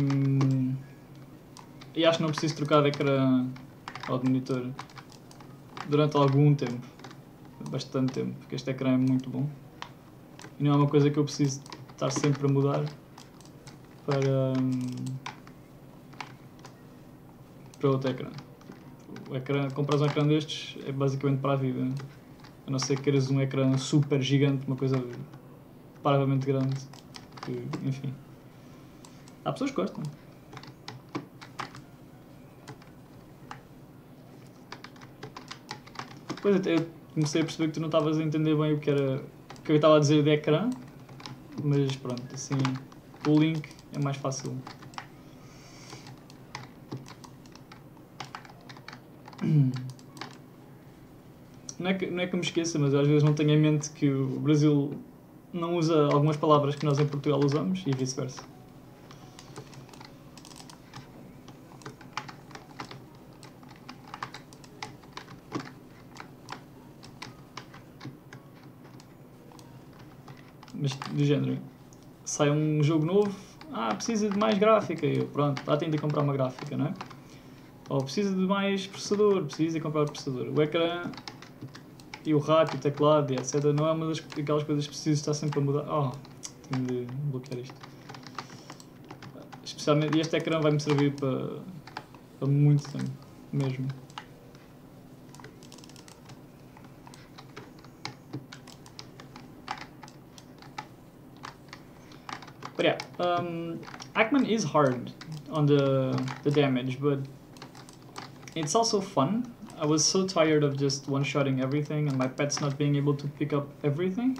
acho que não preciso trocar de ecrã ou de monitor durante algum tempo. Bastante tempo, porque este ecrã é muito bom. E não é uma coisa que eu preciso estar sempre a mudar para outro ecrã. Compras um ecrã destes é basicamente para a vida, a não ser que queiras um ecrã super gigante, uma coisa parvamente grande, que, enfim, há pessoas que gostam. Depois eu comecei a perceber que tu não estavas a entender bem o que eu estava a dizer de ecrã, mas pronto, assim o link é mais fácil. Não é que eu me esqueça, mas às vezes não tenho em mente que o Brasil não usa algumas palavras que nós em Portugal usamos e vice-versa. Mas do género, sai um jogo novo, precisa de mais gráfica, e eu, pronto, tenho de comprar uma gráfica, não é? Ou precisa de mais processador, precisa de comprar o processador. O ecrã e o rato, o teclado e etc. não é uma daquelas coisas que preciso estar sempre a mudar. Tenho de bloquear isto. Especialmente, este ecrã vai-me servir para muito tempo, mesmo. But yeah, Aakman is hard on the damage, but it's also fun. I was so tired of just one-shotting everything and my pets not being able to pick up everything.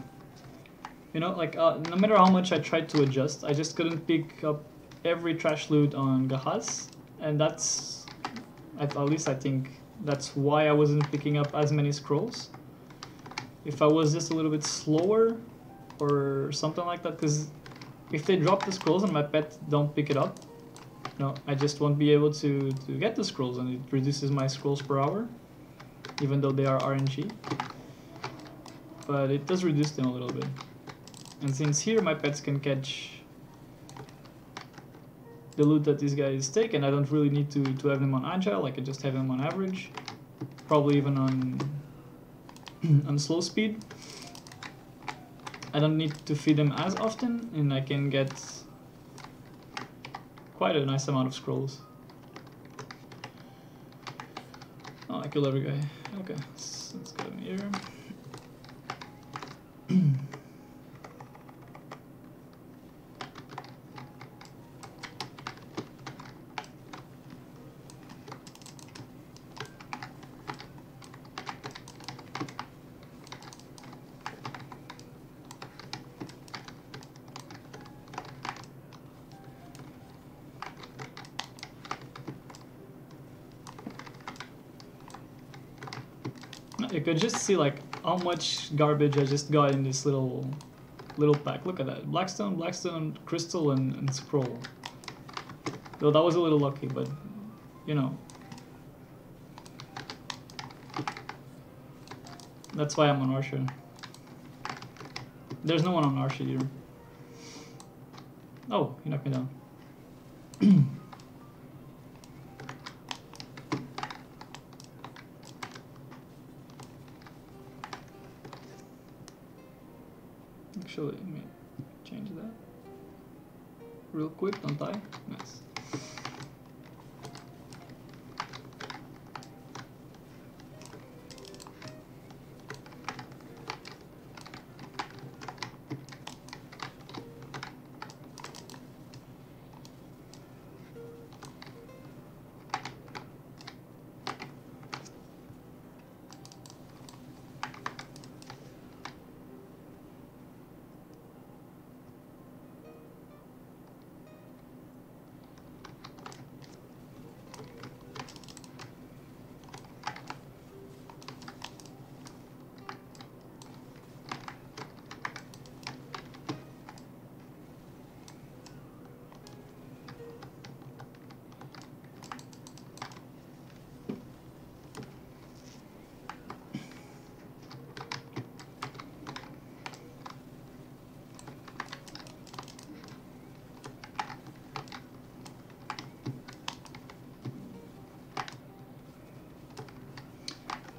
You know, like no matter how much I tried to adjust, I just couldn't pick up every trash loot on Gahaz, and that's, at least I think, that's why I wasn't picking up as many scrolls. If I was just a little bit slower or something like that, because if they drop the scrolls and my pet don't pick it up, no, I just won't be able to get the scrolls, and it reduces my scrolls per hour, even though they are RNG. But it does reduce them a little bit. And since here my pets can catch the loot that this guy is taking, I don't really need to have them on agile. I can just have them on average, probably even on on slow speed. I don't need to feed them as often, and I can get quite a nice amount of scrolls. Oh, I killed every guy. Okay, let's get him here. You could just see like how much garbage I just got in this little pack. Look at that. Blackstone, Blackstone, Crystal, and Scroll. Though that was a little lucky, but you know. That's why I'm on Arsha. There's no one on Arsha here. Oh, he knocked me down. Actually, let me change that real quick, don't die. Nice.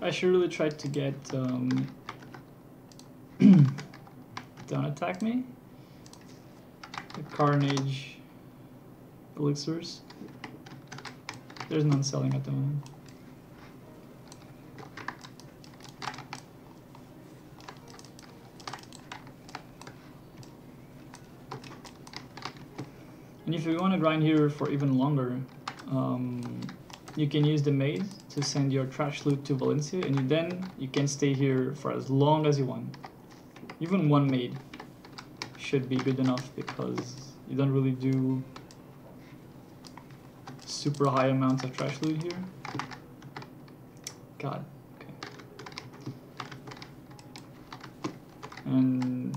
I should really try to get don't attack me. The Carnage elixirs. There's none selling at the moment. And if you want to grind here for even longer, you can use the maid to send your trash loot to Valencia, and then you can stay here for as long as you want. Even one maid should be good enough because you don't really do super high amounts of trash loot here. God, okay. And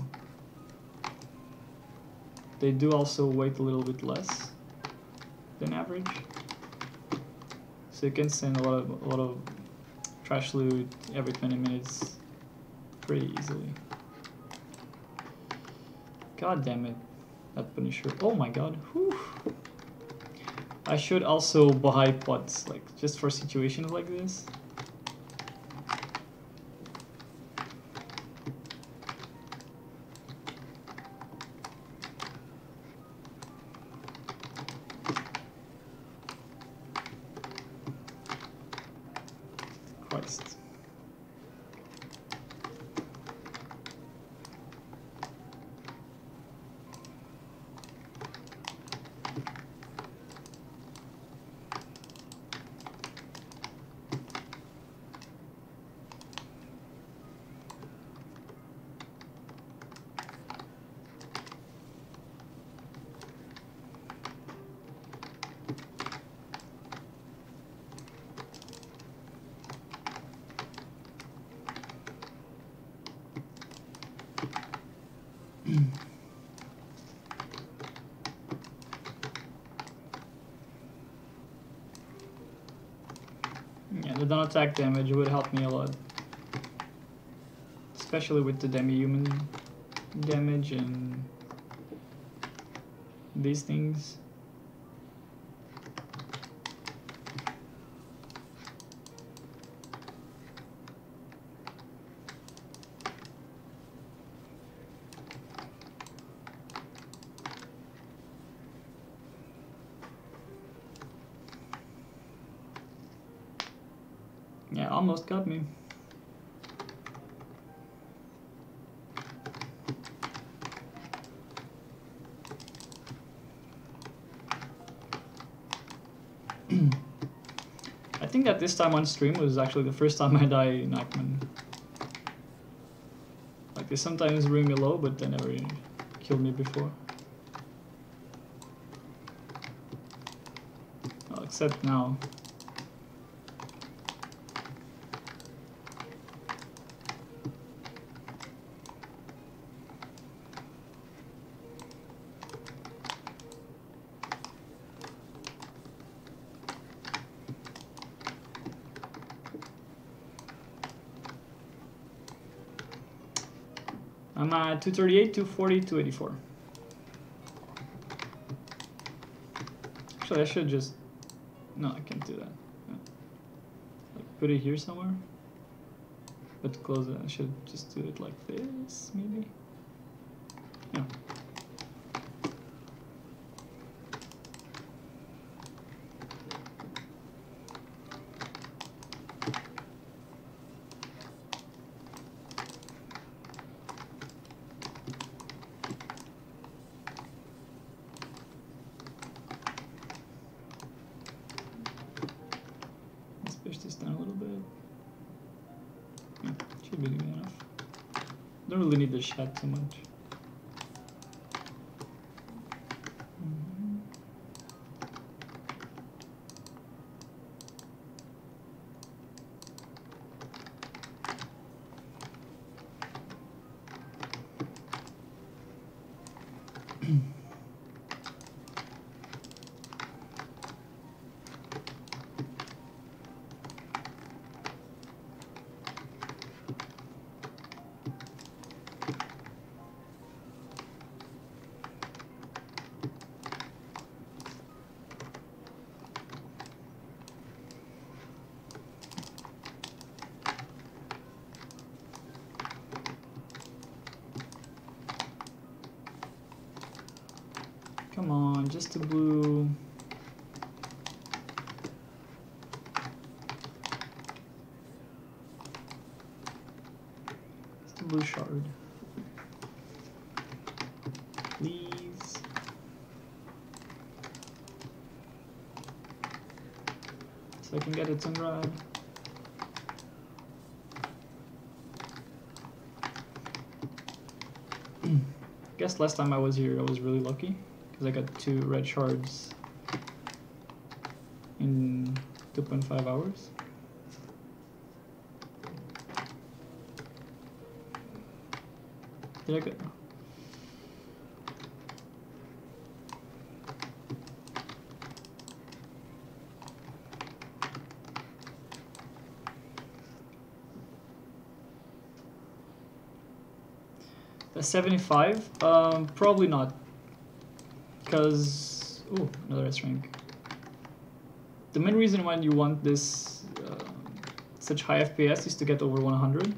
they do also weight a little bit less than average. So you can send a lot of trash loot every 20 minutes pretty easily. God damn it, that Punisher. Oh my god. Whew. I should also buy pots, like just for situations like this. Christ. Yeah, the non-attack damage would help me a lot. Especially with the demi-human damage and these things. Yeah, almost got me. I think that this time on stream was actually the first time I die in Aakman. Like, they sometimes bring me low, but they never killed me before. Well, except now. I'm at 238, 240, 284. Actually, I should just... No, I can't do that. Like, put it here somewhere. But close it. I should just do it like this, maybe. Yeah. Don't really need the shot too much. Come on, just a blue. Just a blue shard. Please. So I can get it to grab. Guess last time I was here I was really lucky. I got 2 red shards in 2.5 hours. Did I get? The 75? Probably not. Because, oh, another S rank. The main reason why you want this such high FPS is to get over 100.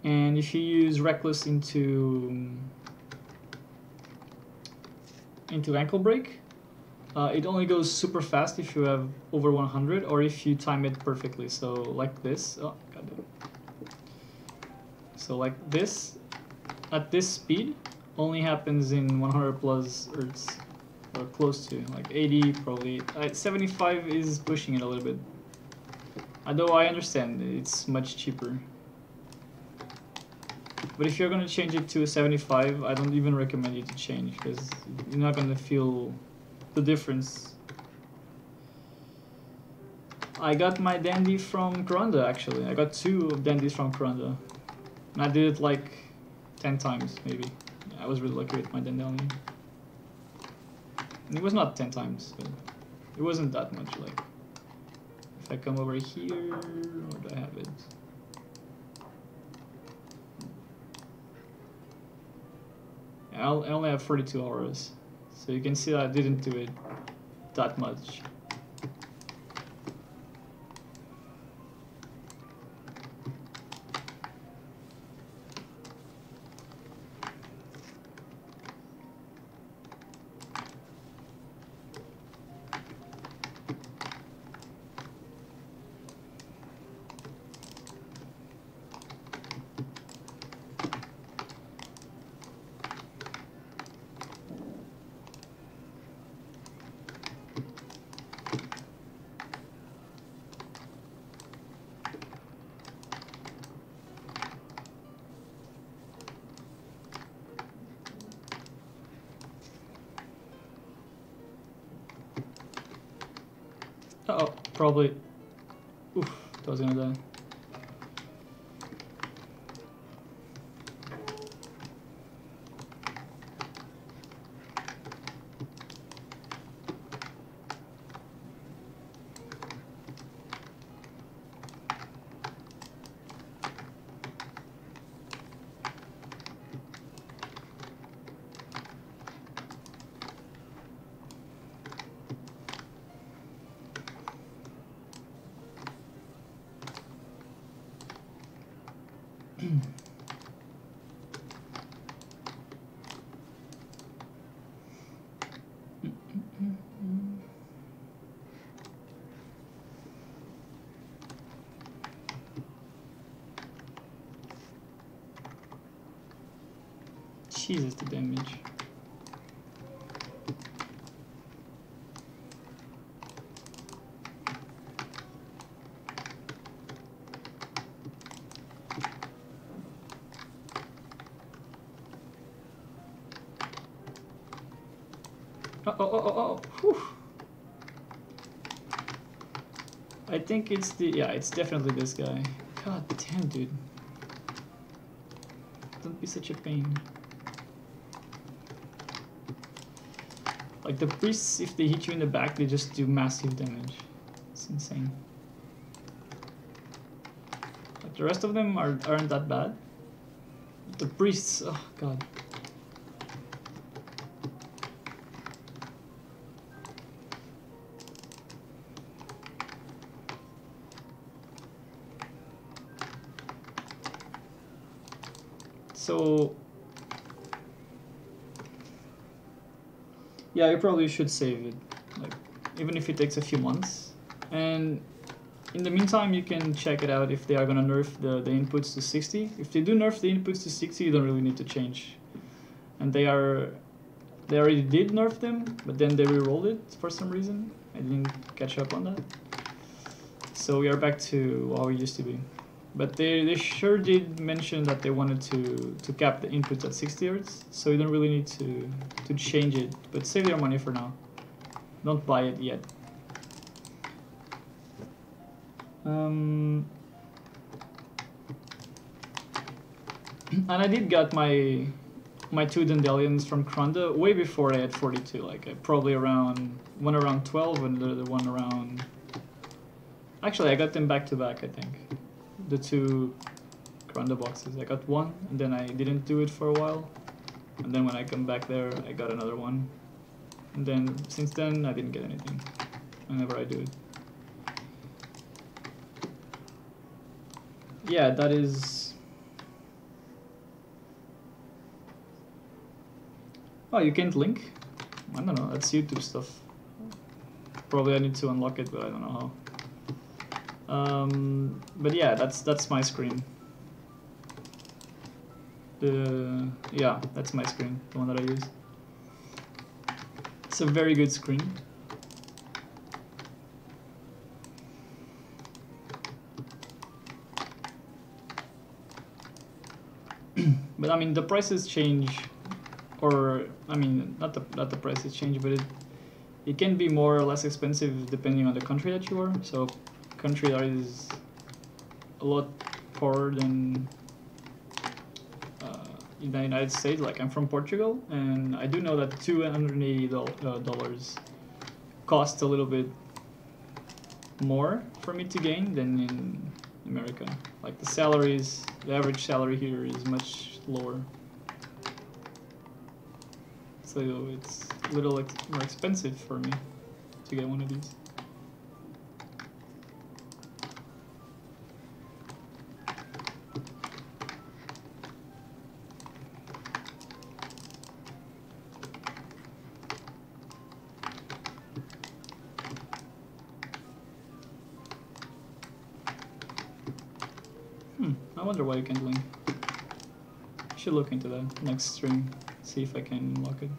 And if you use Reckless into ankle break, it only goes super fast if you have over 100 or if you time it perfectly. So like this, oh goddamn. So like this, at this speed, only happens in 100 plus hertz, or close to, like 80 probably. 75 is pushing it a little bit. Although I understand it's much cheaper. But if you're gonna change it to 75, I don't even recommend you to change because you're not gonna feel the difference. I got my dandy from Kuranda actually. I got 2 dandies from Kuranda. And I did it like 10 times maybe. Yeah, I was really lucky with my Dandelion. And it was not 10 times, but it wasn't that much. Like, if I come over here, where do I have it? I only have 42 hours, so you can see that I didn't do it that much. Uh-oh, probably. Oof, I was gonna die. Jesus, the damage. Oh. Whew. I think it's the, yeah, it's definitely this guy. God damn, dude. Don't be such a pain. Like the priests, if they hit you in the back, they just do massive damage. It's insane. Like the rest of them aren't that bad. The priests, oh god. So yeah, you probably should save it, like even if it takes a few months. And in the meantime, you can check it out if they are gonna nerf the inputs to 60. If they do nerf the inputs to 60, you don't really need to change. And they already did nerf them, but then they re-rolled it for some reason. I didn't catch up on that. So we are back to how we used to be. But they sure did mention that they wanted to cap the inputs at 60 Hz, so you don't really need to change it. But save your money for now. Don't buy it yet. And I did get my two Dandelions from Kranda way before I had 42. Like probably one around 12 and the one around. Actually, I got them back to back, I think. The two Kranda boxes. I got one, and then I didn't do it for a while. And then when I come back there, I got another one. And then, since then, I didn't get anything. Whenever I do it. Yeah, that is... Oh, you can't link? I don't know, that's YouTube stuff. Probably I need to unlock it, but I don't know how. But yeah, that's my screen. Yeah, that's my screen, the one that I use. It's a very good screen. But I mean, the prices change, or I mean, not the prices change, but it can be more or less expensive depending on the country that you are. So country that is a lot poorer than in the United States. Like I'm from Portugal, and I do know that $280 cost a little bit more for me to gain than in America. Like the salaries, the average salary here is much lower. So it's a little more expensive for me to get one of these. I wonder why you can't link. I should look into that next stream, see if I can unlock it.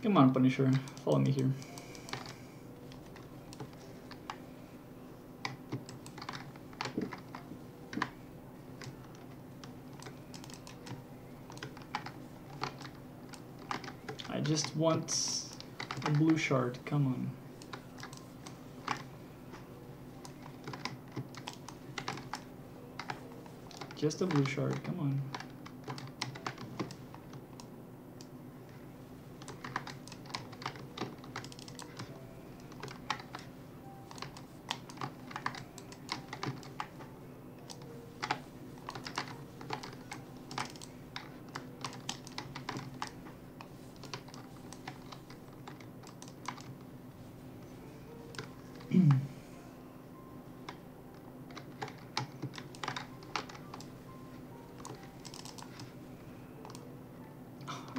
Come on, Punisher, follow me here. I just want a blue shard, come on. Just a blue shard, come on.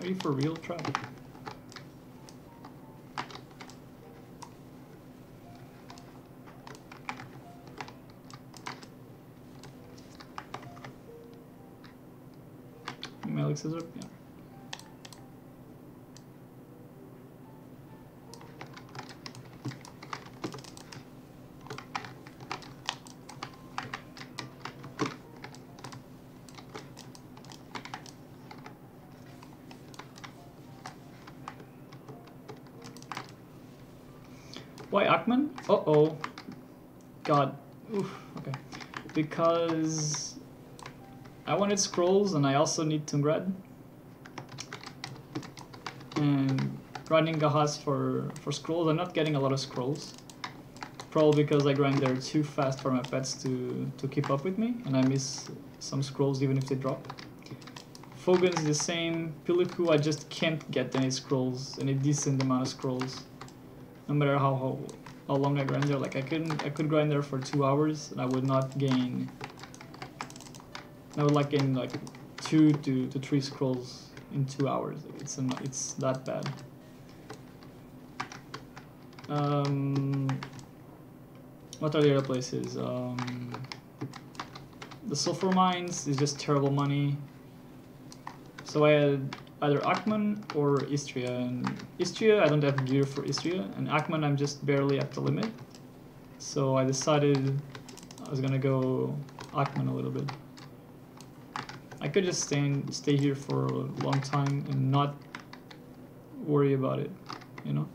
Are you for real, Trap? Alex is up, yeah. Why Aakman? Uh-oh. God. Oof, okay. Because I wanted scrolls and I also need Tungred. And grinding Gahas for scrolls, I'm not getting a lot of scrolls. Probably because I grind there too fast for my pets to keep up with me, and I miss some scrolls even if they drop. Fogan's the same. Piliku, I just can't get any scrolls, any decent amount of scrolls. No matter how long I grind there, like I could grind there for 2 hours and I would not gain. I would like gain like 2 to 3 scrolls in 2 hours. It's that bad. What are the other places? The sulfur mines is just terrible money. So I had either Aakman or Istria, and Istria I don't have gear for Istria, and Aakman I'm just barely at the limit. So I decided I was gonna go Aakman a little bit. I could just stay here for a long time and not worry about it, you know?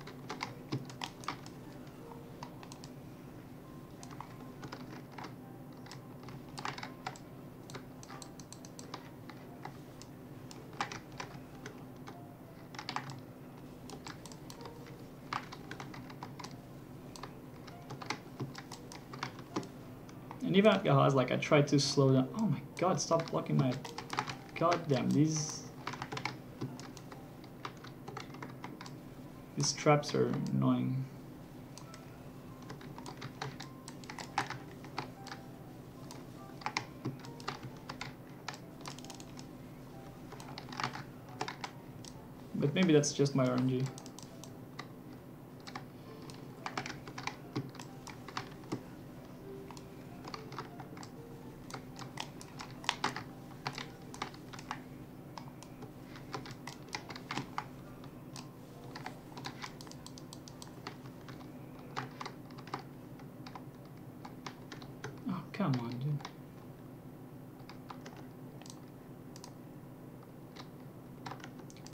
And even at Gahaz, like I tried to slow down. Oh my god, stop blocking my... God damn, these traps are annoying. But maybe that's just my RNG. Oh, come on, dude.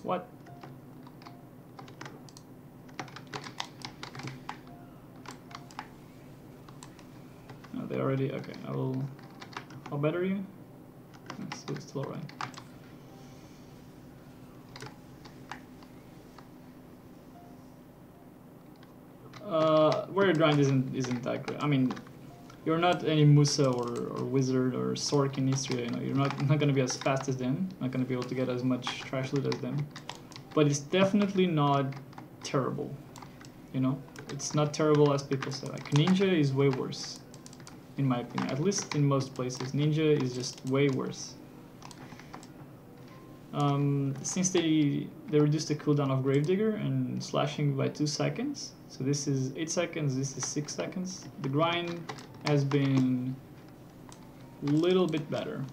What? Oh, they already, okay, I will, how bad are you? It's still alright. Warrior grind isn't that great. I mean, you're not any Musa or Wizard or Sork in Istria, you know, you're not gonna be as fast as them, not gonna be able to get as much trash loot as them. But it's definitely not terrible, you know? It's not terrible as people say. Like, Ninja is way worse, in my opinion. At least in most places, Ninja is just way worse. Since they reduced the cooldown of Gravedigger and slashing by 2 seconds, so this is 8 seconds, this is 6 seconds, the grind has been a little bit better.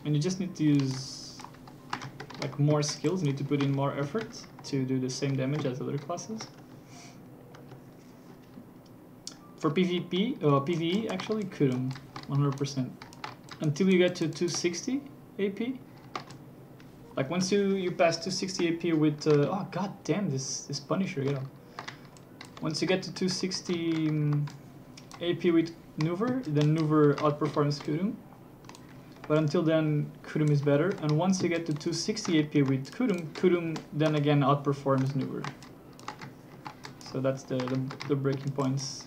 And you just need to use like more skills, you need to put in more effort to do the same damage as other classes. For PvE actually, couldn't 100%. Until you get to 260 AP. Like once you pass 260 AP with oh god damn, this Punisher, yeah. Once you get to 260 AP with Nuver, then Nuver outperforms Kudum. But until then, Kudum is better. And once you get to 260 AP with Kudum, Kudum then again outperforms Nuver. So that's the breaking points.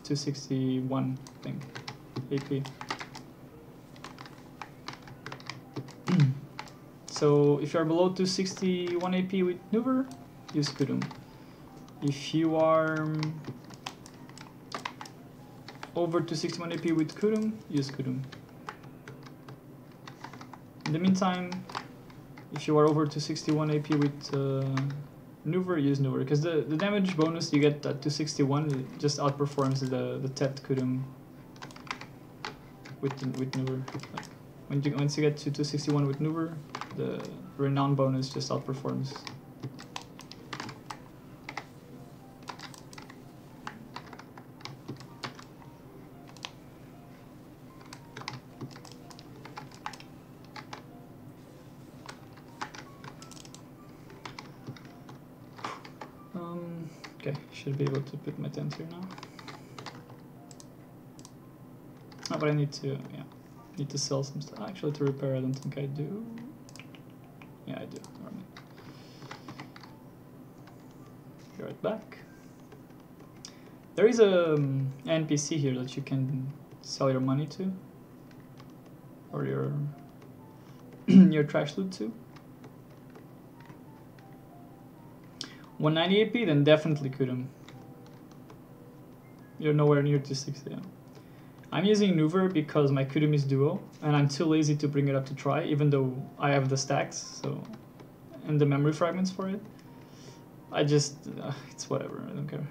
261, I think, AP. So if you are below 261 AP with Nuver, use Kudum. If you are over 261 AP with Kudum, use Kudum. In the meantime, if you are over 261 AP with Nuver, use Nuver, because the damage bonus you get at 261 it just outperforms the Tet Kudum with Nuver. Like, once you get to 261 with Nuver, the renown bonus just outperforms. Okay, should be able to put my tent here now. Oh, but I need to, yeah, need to sell some stuff. Actually, to repair, I don't think I do. Yeah, I do. Alright. Be right back. There is a NPC here that you can sell your money to, or your your trash loot to. 190 AP, then definitely Kudum. You're nowhere near 260. Yeah. I'm using Nuver because my Kudum is duo, and I'm too lazy to bring it up to try, even though I have the stacks, so, and the memory fragments for it. I just, it's whatever, I don't care.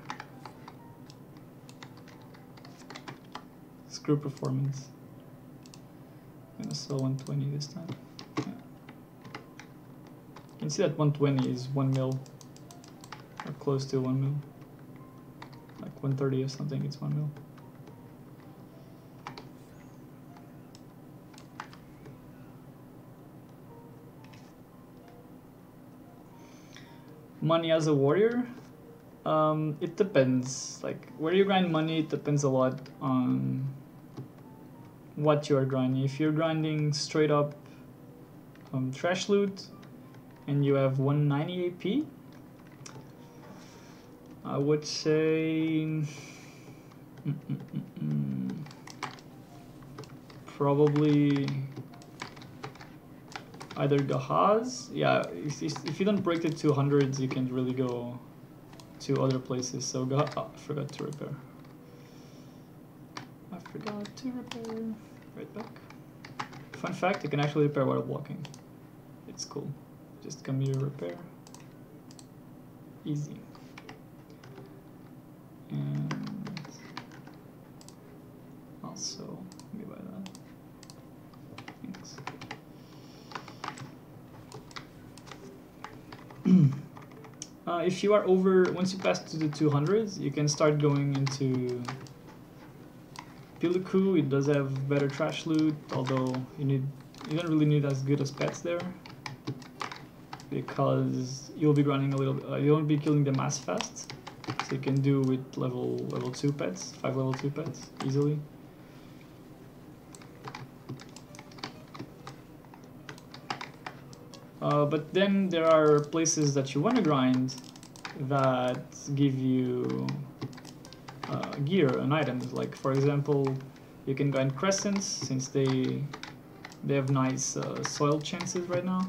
Screw performance. I'm gonna sell 120 this time. Yeah. You can see that 120 is 1 mil. Or close to 1 mil. Like 130 or something, it's 1 mil. Money as a warrior? It depends. Like, where you grind money, it depends a lot on what you are grinding. If you're grinding straight up trash loot and you have 190 AP, I would say probably either Gahaz. Yeah, if you don't break the 200s, you can really go to other places. So oh, I forgot to repair. Right back. Fun fact, you can actually repair while blocking. it's cool. Just come here, repair. Easy. And also, let me buy that. Thanks. If you are over, once you pass to the 200s, you can start going into Piluku. It does have better trash loot, although you don't really need as good as pets there, because you'll be running a little bit, you won't be killing them as fast, so you can do with level 2 pets, 5 level 2 pets easily. But then there are places that you want to grind that give you gear and items. Like, for example, you can grind crescents, since they have nice soil chances right now.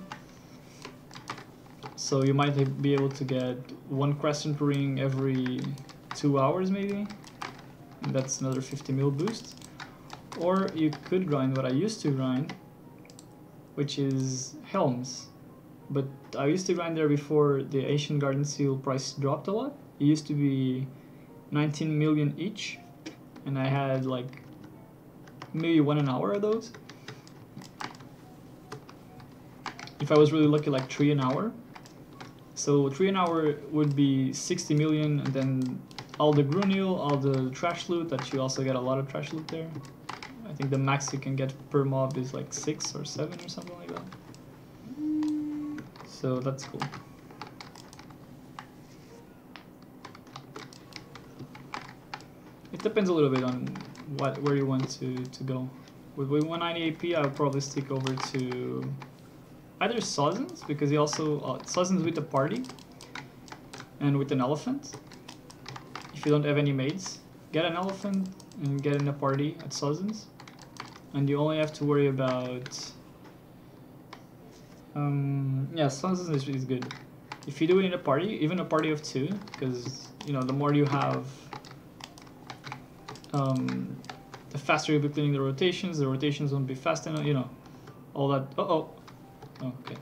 So you might be able to get 1 crescent ring every 2 hours maybe, and that's another 50 mil boost. Or you could grind what I used to grind, which is helms. But I used to grind there before the Ancient Garden Seal price dropped a lot. It used to be 19 million each, and I had like maybe 1 an hour of those. If I was really lucky, like 3 an hour. So 3 an hour would be 60 million, and then all the Grunil, all the trash loot, that you also get a lot of trash loot there. I think the max you can get per mob is like 6 or 7 or something like that. So that's cool. It depends a little bit on where you want to go. With 190 AP, I would probably stick over to either Sozens, because he also Sozens with a party and with an elephant. If you don't have any maids, get an elephant and get in a party at Sozens, and you only have to worry about yeah, Sozens is good. If you do it in a party, even a party of 2, because you know, the more you have, the faster you'll be cleaning the rotations won't be fast enough, you know, all that. Okay,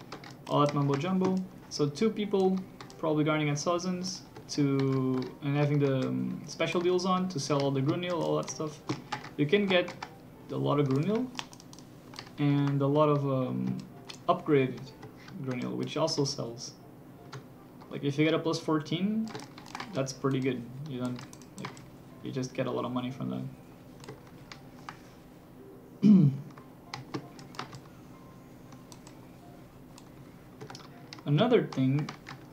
all that mumbo jumbo. So 2 people probably grinding at Sozens and having the special deals on to sell all the Grunil, all that stuff. You can get a lot of Grunil and a lot of upgraded Grunil, which also sells. Like if you get a plus 14, that's pretty good. You just get a lot of money from that. Another thing,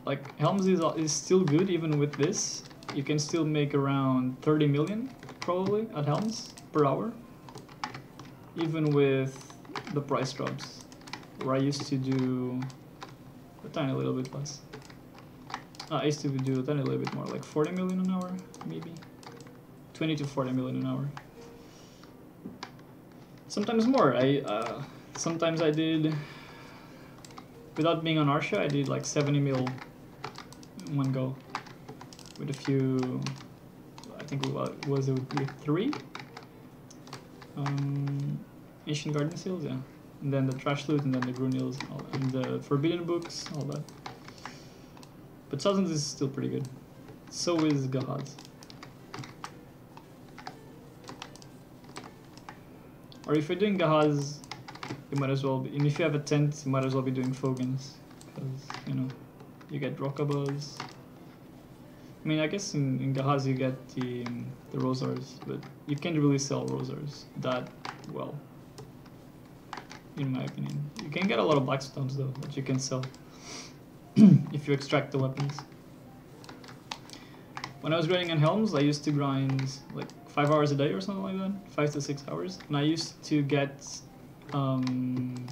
like Helms is still good even with this. You can still make around 30 million probably at Helms per hour, even with the price drops, where I used to do a tiny little bit less. I used to do a tiny little bit more, like 40 million an hour, maybe 20 to 40 million an hour. Sometimes more. Sometimes I did, without being on Arsha, I did like 70 mil in one go, with a few, I think was it with 3 Ancient Garden Seals, yeah, and then the trash loot, and then the Grunils, and the forbidden books, all that. But Sozens is still pretty good. So is Gahaz. Or if you're doing Gahaz, you might as well be, and if you have a tent, you might as well be doing Fogans, because, you know, you get Rockabas. I mean, I guess in Gahaz you get the Rosars, but you can't really sell Rosars that well, in my opinion. You can get a lot of Blackstones though, that you can sell if you extract the weapons. When I was grinding on Helms, I used to grind like 5 hours a day or something like that, 5 to 6 hours, and I used to get around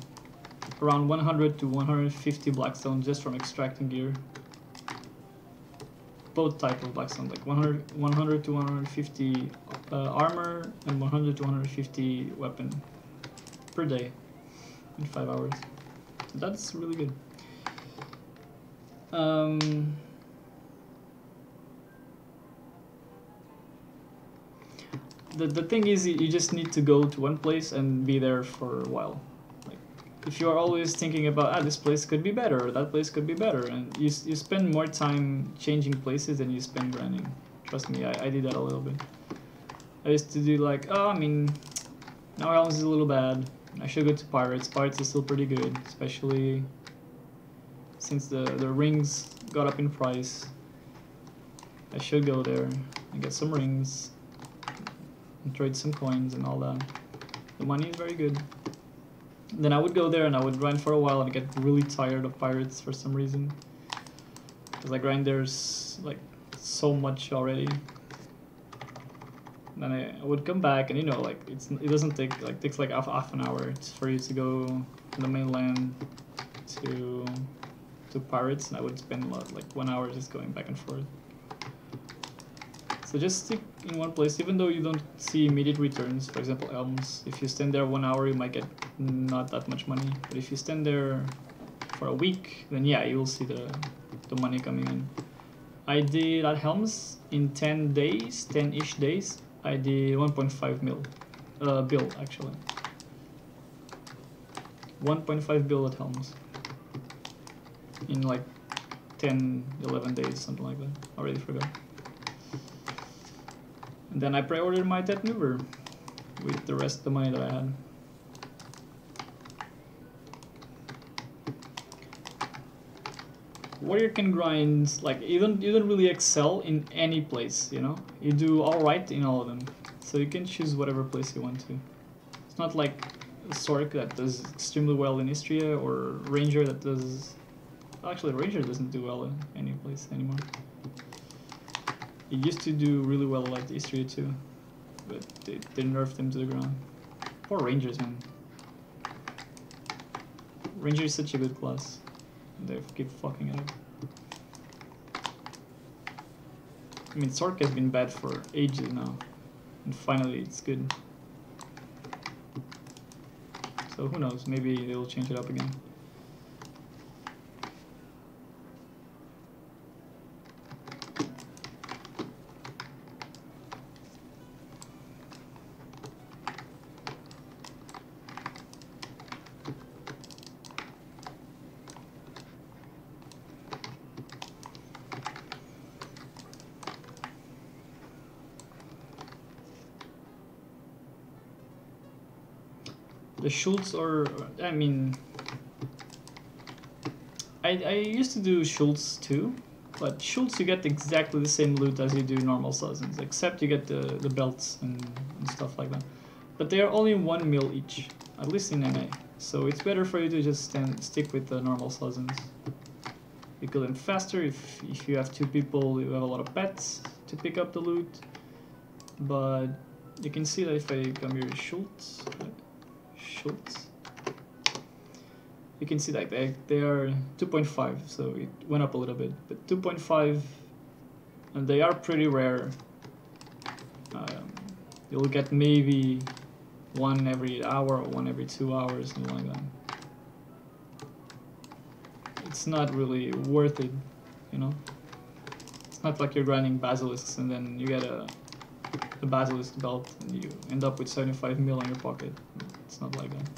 100 to 150 Blackstones just from extracting gear. Both type of Blackstone, like 100 to 150 armor and 100 to 150 weapon per day in 5 hours. That's really good. The thing is, you just need to go to one place and be there for a while. Like, if you are always thinking about this place could be better, or that place could be better, and you spend more time changing places than you spend grinding. Trust me, I did that a little bit. I used to do like, oh, I mean, now Helms is a little bad. I should go to Pirates. Pirates is still pretty good, especially since the rings got up in price. I should go there and get some rings and trade some coins and all that. The money is very good. Then I would go there and I would grind for a while and get really tired of Pirates for some reason. Because I grind there's like so much already. Then I would come back and, you know, like it doesn't take, like, takes like half an hour for you to go from the mainland to Pirates, and I would spend like 1 hour just going back and forth. So just stick in one place, even though you don't see immediate returns. For example, Elms, if you stand there 1 hour, you might get not that much money. But if you stand there for a week, then yeah, you will see the money coming in. I did at Helms in 10 days, 10-ish days, I did 1.5 mil bill actually. 1.5 bill at Helms in like 10, 11 days, something like that. Already forgot. And then I pre-ordered my Tet Nuver with the rest of the money that I had. Warrior can grind, like, you don't really excel in any place, you know? You do alright in all of them. So you can choose whatever place you want to. It's not like Sork that does extremely well in Istria, or Ranger that does... Actually, Ranger doesn't do well in any place anymore. He used to do really well like Istria too, but they nerfed him to the ground. Poor Rangers, man. Ranger is such a good class. They keep fucking it up. I mean, Sork has been bad for ages now, and finally it's good. So who knows, maybe they'll change it up again. The Schultz, or I mean, I used to do Schultz too, but Schultz you get exactly the same loot as you do normal Sazens, except you get the belts and stuff like that. But they are only 1 mil each, at least in NA, so it's better for you to just stick with the normal Sazens. You kill them faster. If you have 2 people, you have a lot of pets to pick up the loot. But you can see that if I come here to Schultz, you can see that they are 2.5, so it went up a little bit, but 2.5, and they are pretty rare. You'll get maybe 1 every hour or 1 every 2 hours, something like that. It's not really worth it, you know? It's not like you're grinding basilisks and then you get a basilisk belt and you end up with 75 mil in your pocket. It's not like that.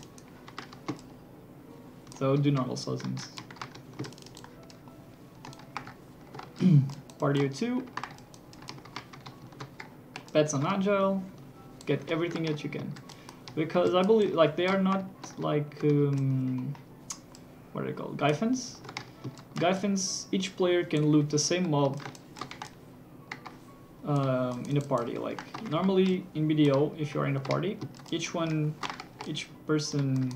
So do normal Sazens. Party of 2. Pets on Agile. Get everything that you can. Because I believe, like, they are not like, what are they called? Gyphens? Gyphens, each player can loot the same mob in a party. Like, normally in BDO, if you are in a party, each person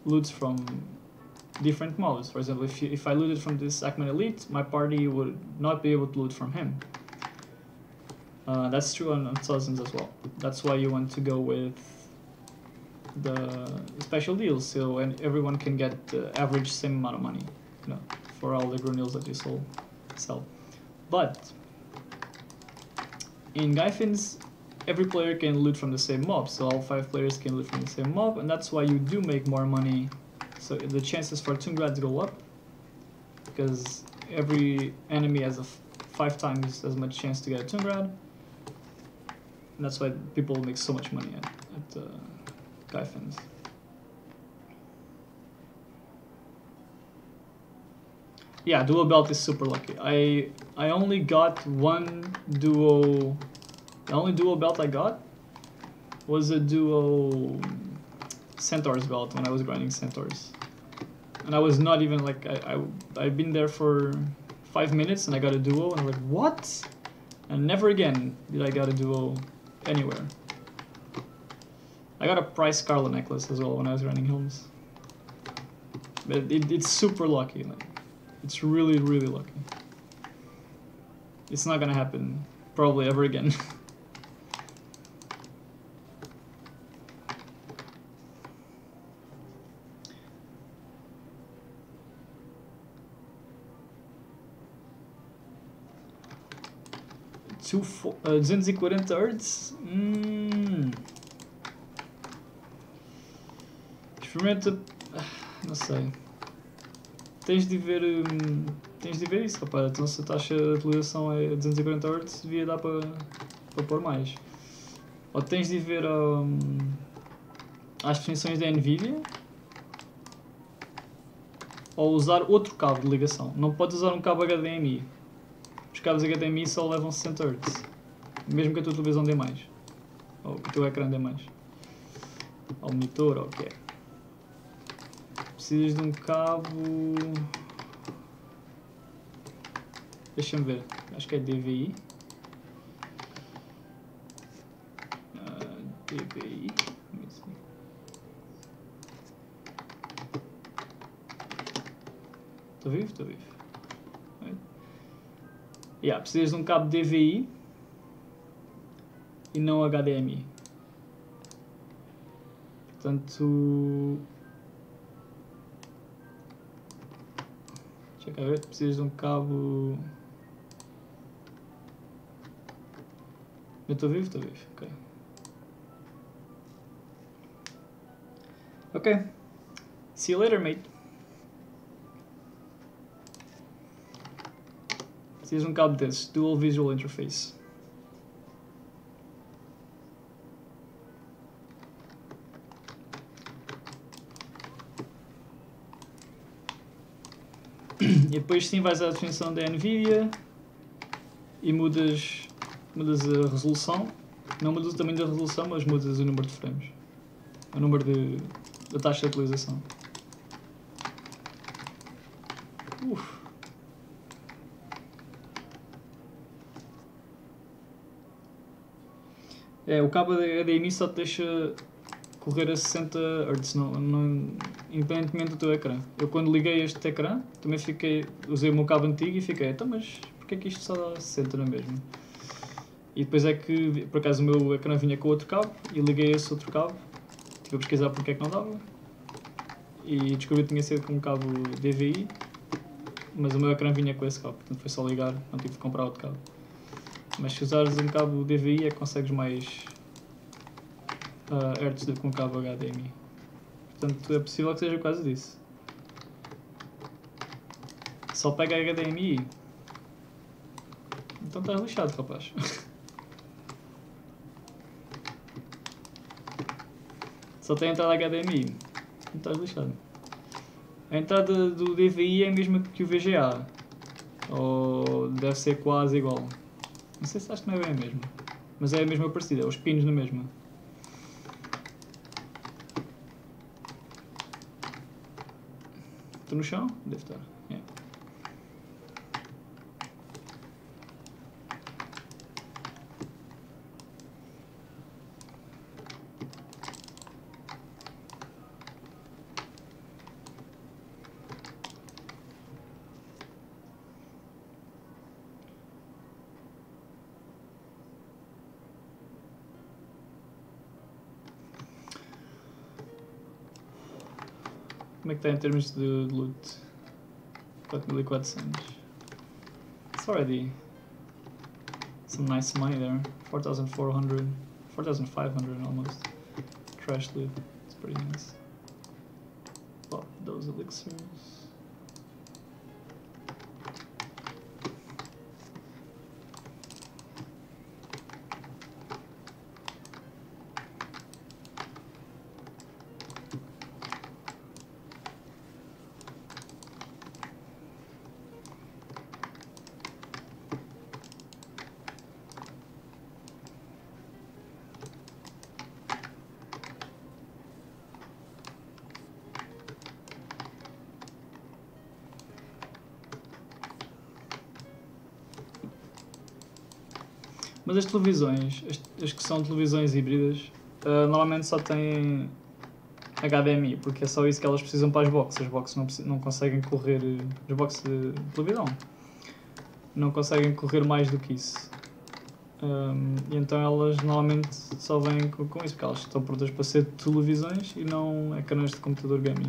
loots from different mobs. For example, if I looted from this Aakman Elite, my party would not be able to loot from him. That's true on Sazens as well. That's why you want to go with the special deals, so everyone can get the average same amount of money, you know, for all the Grunils that you sell. But in Gyphins, every player can loot from the same mob, so all 5 players can loot from the same mob, and that's why you do make more money. So the chances for Tungrads go up, because every enemy has a 5 times as much chance to get a Tungrad. And that's why people make so much money at Gyphins. Yeah, duo belt is super lucky. I only got one duo. The only duo belt I got was a duo Centaurs belt when I was grinding Centaurs, and I was not even like I've been there for 5 minutes and I got a duo and I'm like, what? And never again did I get a duo anywhere. I got a Price Scarlet necklace as well when I was grinding Helms, but it's super lucky. Like, it's really lucky. It's not gonna happen probably ever again. Two 240 Hz? Experimenta. Não sei. Tens de ver isso, rapaz. Então, se a taxa de atualização é 240 Hz, devia dar para pôr mais. Ou tens de ver as definições da Nvidia, ou usar outro cabo de ligação. Não podes usar um cabo HDMI. Os cabos HDMI só levam 60 Hz, mesmo que a tua televisão dê mais, ou que o teu ecrã dê mais, ou monitor, ou o que é. Precisas de um cabo... Deixa-me ver, acho que é DVI. DVI... Estou vivo? Estou vivo. Yeah, precisas de um cabo DVI e não HDMI. Portanto... Deixa eu ver, precisas de um cabo... Eu estou vivo? Estou vivo, ok. Ok. See you later, mate. Precisas de um cabo desses, Dual Visual Interface. E depois sim vais à definição da Nvidia e mudas a resolução. Não mudas o tamanho da resolução, mas mudas o número de frames. O número da taxa de atualização. O cabo HDMI só te deixa correr a 60 Hz, independentemente do teu ecrã. Eu quando liguei este ecrã, também usei o meu cabo antigo e fiquei, então mas porquê é que isto só dá 60 na mesma? E depois é que, por acaso, o meu ecrã vinha com outro cabo e liguei esse outro cabo, tive a pesquisar porque é que não dava e descobri que tinha sido com um cabo DVI, mas o meu ecrã vinha com esse cabo, portanto foi só ligar, não tive de comprar outro cabo. Mas se usares um cabo DVI é que consegues mais hertz do que um cabo HDMI. Portanto é possível que seja quase disso. Só pega HDMI. Então estás lixado, rapaz. Só tem entrada HDMI. Então estás lixado. A entrada do DVI é a mesma que o VGA. Ou deve ser quase igual. Não sei se acho que não é bem a mesma. Mas é a mesma parecida, é os pinos na mesma. Estou no chão? Deve estar. Yeah. Como é que está em termos de loot? 4.400. It's already some nice money there. 4,400, 4,500 almost. Trash loot. It's pretty nice. Pop those elixirs. Mas as televisões, as que são televisões híbridas, normalmente só têm HDMI, porque é só isso que elas precisam para as boxes. As boxes não conseguem correr, as boxes de televisão não conseguem correr mais do que isso. E então elas normalmente só vêm com isso, porque elas estão prontas para ser televisões e não ecrãs de computador gaming.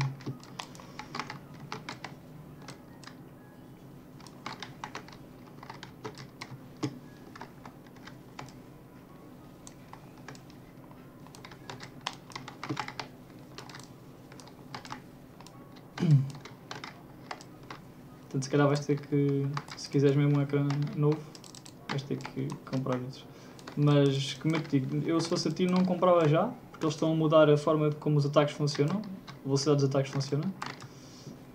Portanto, se calhar vais ter que, se quiseres mesmo um ecrã novo, vais ter que comprar outros. Mas, como eu te digo, eu se fosse a ti não comprava já, porque eles estão a mudar a forma como os ataques funcionam, a velocidade dos ataques funciona.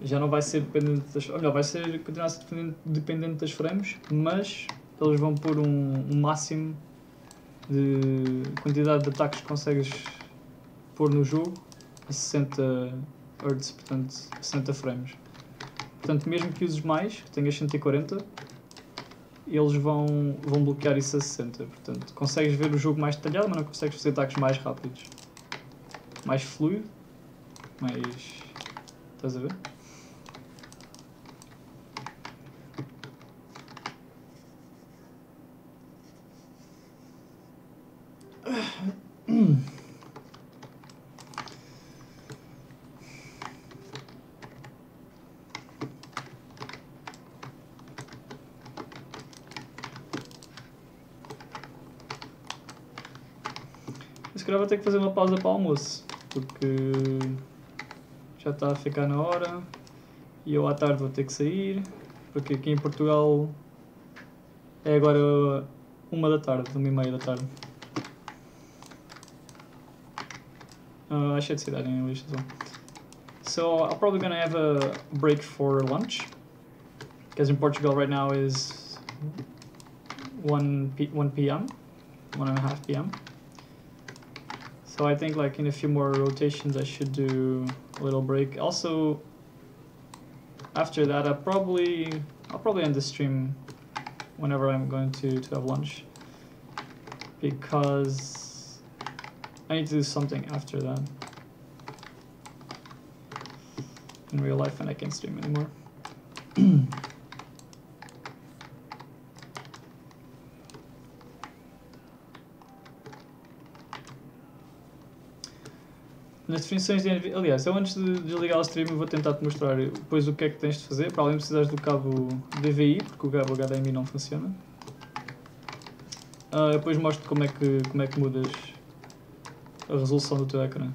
Já não vai ser dependente das... Ou melhor, vai continuar a ser dependente das frames, mas eles vão pôr um máximo de quantidade de ataques que consegues pôr no jogo a 60 Hz, portanto 60 frames. Portanto, mesmo que uses mais, que tenhas 140, eles vão bloquear isso a 60. Portanto, consegues ver o jogo mais detalhado, mas não consegues fazer ataques mais rápidos. Mais fluido, mais... Estás a ver? Se calhar vou ter que fazer uma pausa para o almoço, porque já está a ficar na hora e eu à tarde vou ter que sair, porque aqui em Portugal é agora 1 da tarde, 1h30 da tarde. I should say that in English as well. So I'm probably gonna have a break for lunch, because in Portugal right now is 1 p.m., 1:30 p.m. So I think like in a few more rotations I should do a little break. Also, after that I'll probably end the stream whenever I'm going to have lunch, because I need to do something after that in real life, and I can't stream anymore. Nas definições de NVIDIA, aliás, eu antes de desligar o stream vou tentar te mostrar depois o que é que tens de fazer, para além de precisares do cabo DVI, porque o cabo HDMI não funciona. Depois mostro como é que mudas a resolução do teu ecrã.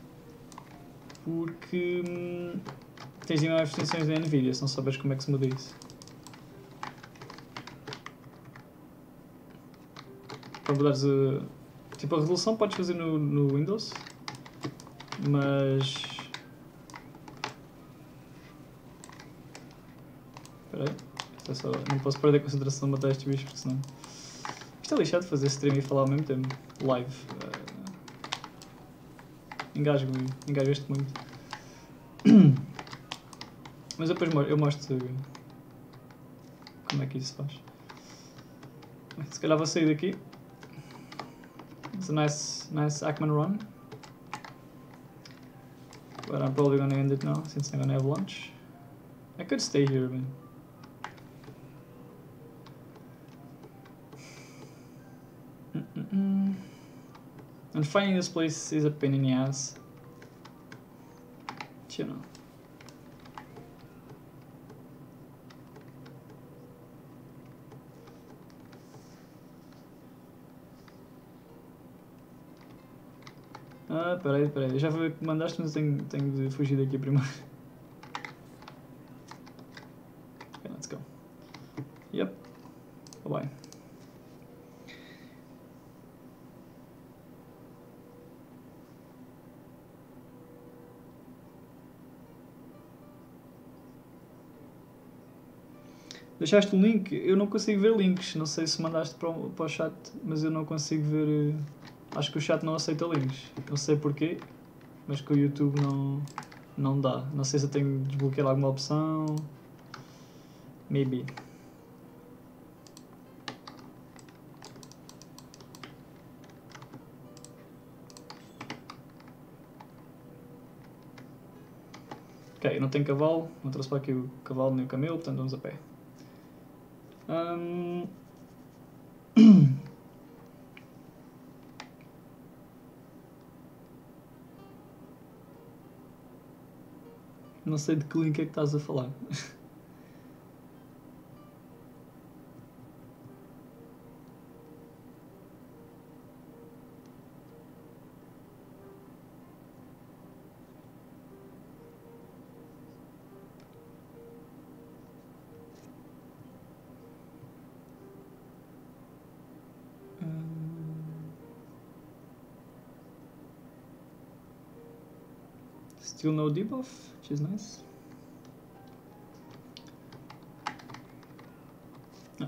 Porque tens de ir às definições da NVIDIA, se não sabes como é que se muda isso. Para mudares tipo a resolução podes fazer no Windows, mas... Espera aí, não posso perder a concentração de matar estes bichos, porque senão... Isto é lixado de fazer stream e falar ao mesmo tempo, live. Engasgo-este muito. Mas depois eu mostro como é que isso se faz. Se calhar vou sair daqui. It's a nice Aakman run. But I'm probably gonna end it now, since I'm gonna have lunch. I could stay here, but... And finding this place is a pain in the ass. But, you know. Peraí, já vi o que mandaste, mas tenho de fugir daqui primeiro. Okay, let's go. Yep. Bye-bye. Deixaste o link? Eu não consigo ver links. Não sei se mandaste para o chat, mas eu não consigo ver... Acho que o chat não aceita links. Não sei porquê, mas que o YouTube não dá. Não sei se eu tenho de desbloquear alguma opção. Maybe. Ok, não tem cavalo, não trouxe para aqui o cavalo nem o camelo, portanto vamos a pé. Não sei de que link é que estás a falar. Still no debuff, which is nice. Ah.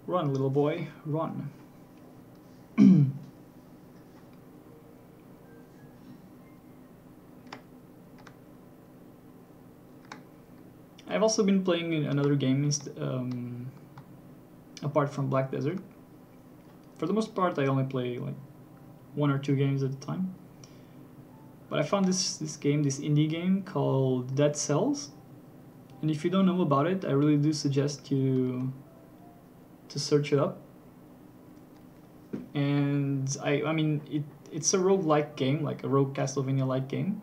Run, little boy, run. I've also been playing another game apart from Black Desert. For the most part, I only play like 1 or 2 games at a time. But I found this game, this indie game called Dead Cells. And if you don't know about it, I really do suggest you to search it up. And I mean, it's a roguelike game, like a rogue Castlevania-like game.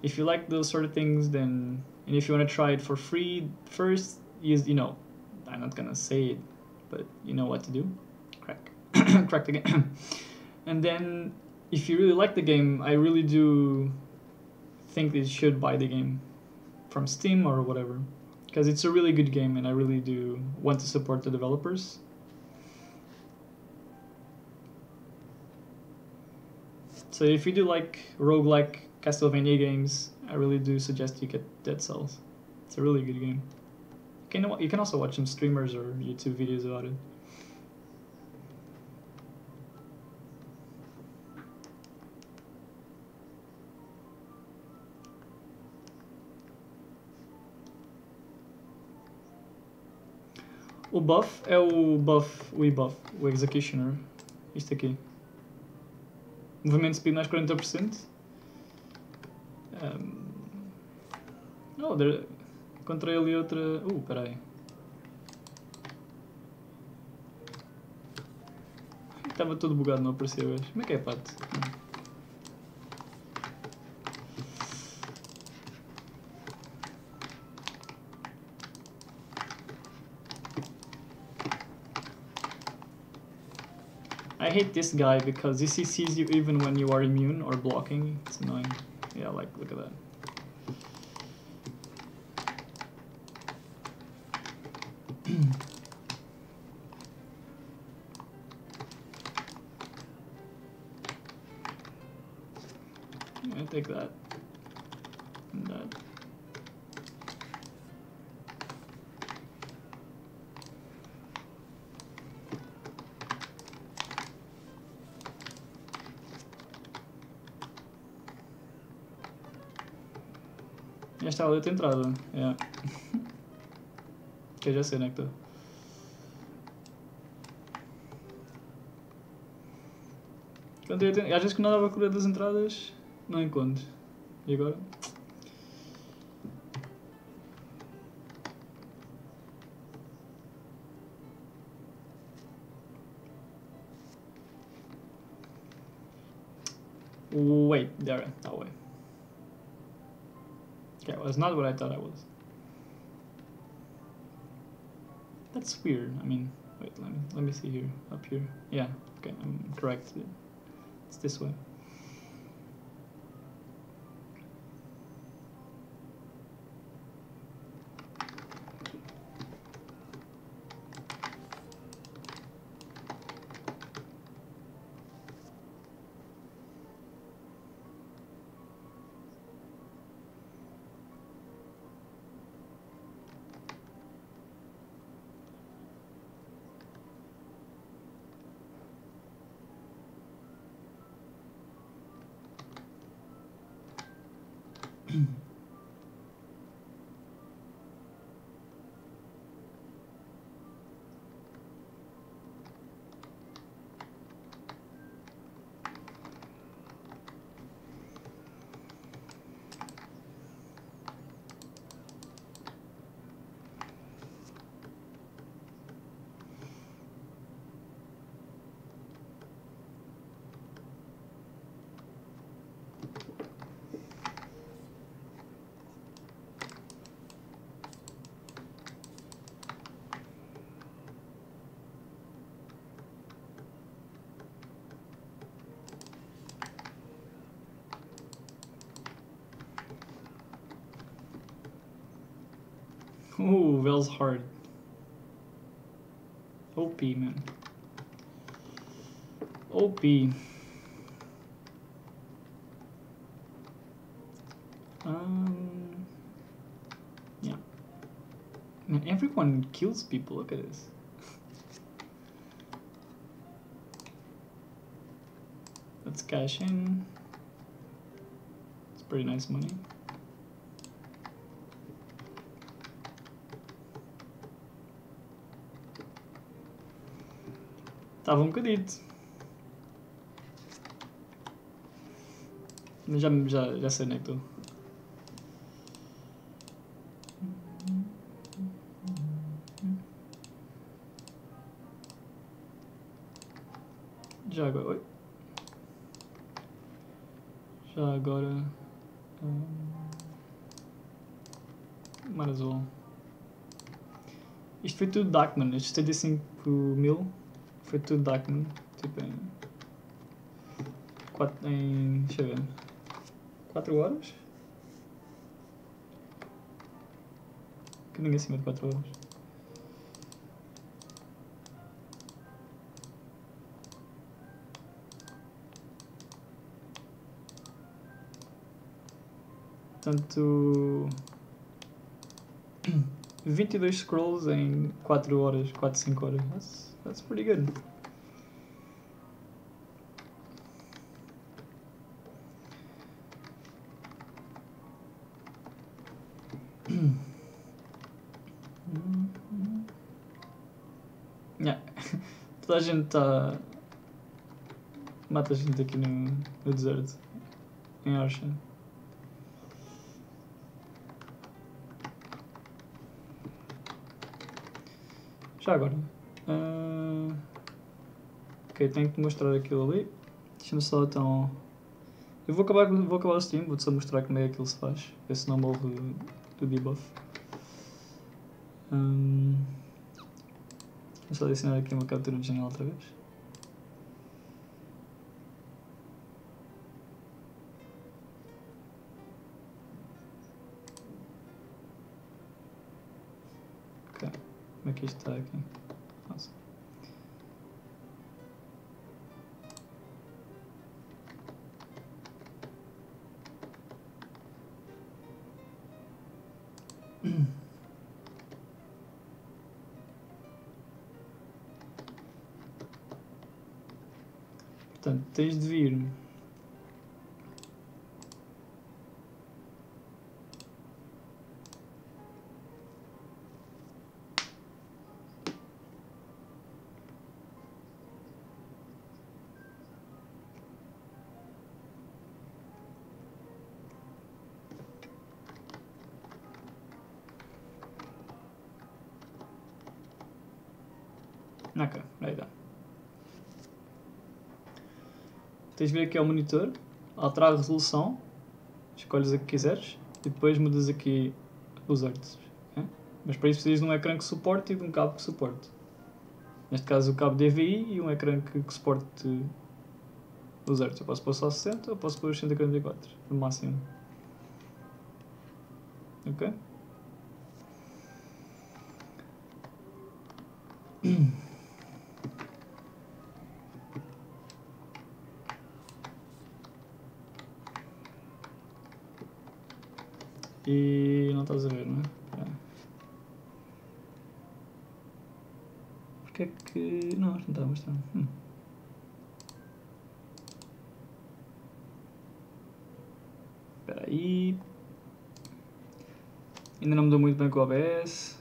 If you like those sort of things, then, and if you want to try it for free, first, you know, I'm not gonna say it, but you know what to do. Crack the game. And then, if you really like the game, I really do think that you should buy the game from Steam or whatever, because it's a really good game and I really do want to support the developers. So if you do like roguelike Castlevania games, I really do suggest you get Dead Cells. It's a really good game. You can also watch some streamers or YouTube videos about it. O buff é o e-buff, o Executioner. Isto aqui. Movimento speed mais 40%. Encontrei ali outra... peraí. Estava tudo bugado, não aparecia hoje. Como é que é, pato? I hate this guy because he sees you even when you are immune or blocking. It's annoying. Yeah, like, look at that. I take that and that. Esta é a outra entrada, yeah. Que eu já sei onde é que estou. Às vezes quando andava a correr das entradas, não encontro. E agora? Wait, there, that way. Okay, well, it's not what I thought I was. That's weird. I mean, wait, let me see here, up here. Yeah, okay, I'm correct. It's this way. Ooh, Vel's hard. OP, man. OP. Yeah. Man, everyone kills people. Look at this. Let's cash in. It's pretty nice money. Tava bocadito. Mas já sei onde é que estou. Já agora. Oi. Já agora. Might as well. Isto foi tudo de Aakman. Estes 75 mil foi tudo de Aakman. Tipo em. Deixa eu ver. 4 horas? Que ninguém acima de 4 horas. Portanto, 22 scrolls em 4 horas, 4, 5 horas. That's pretty good. Yeah. Toda a gente está. Mata a gente aqui no deserto. Em Ocean. Já agora. Ok, tenho que mostrar aquilo ali. Deixa-me só então. Eu vou acabar o stream, vou-te só mostrar como é que aquilo se faz. Ver se não morre do debuff. Vou só adicionar aqui uma captura de janela outra vez. Ok, como é que isto está aqui? Nossa. Portanto, tens de vir. Ok, aí dá. Tens de vir aqui ao monitor, alterar a resolução, escolhes a que quiseres e depois mudas aqui os artes. Okay? Mas para isso precisas de um ecrã que suporte e de um cabo que suporte. Neste caso o cabo DVI e um ecrã que suporte os artes. Eu posso pôr só 60 ou posso pôr os 144 no máximo. Ok? E não estás a ver, não é? Porque é que. Não, acho que não está a mostrar. Espera aí. Ainda não me dou muito bem com o OBS.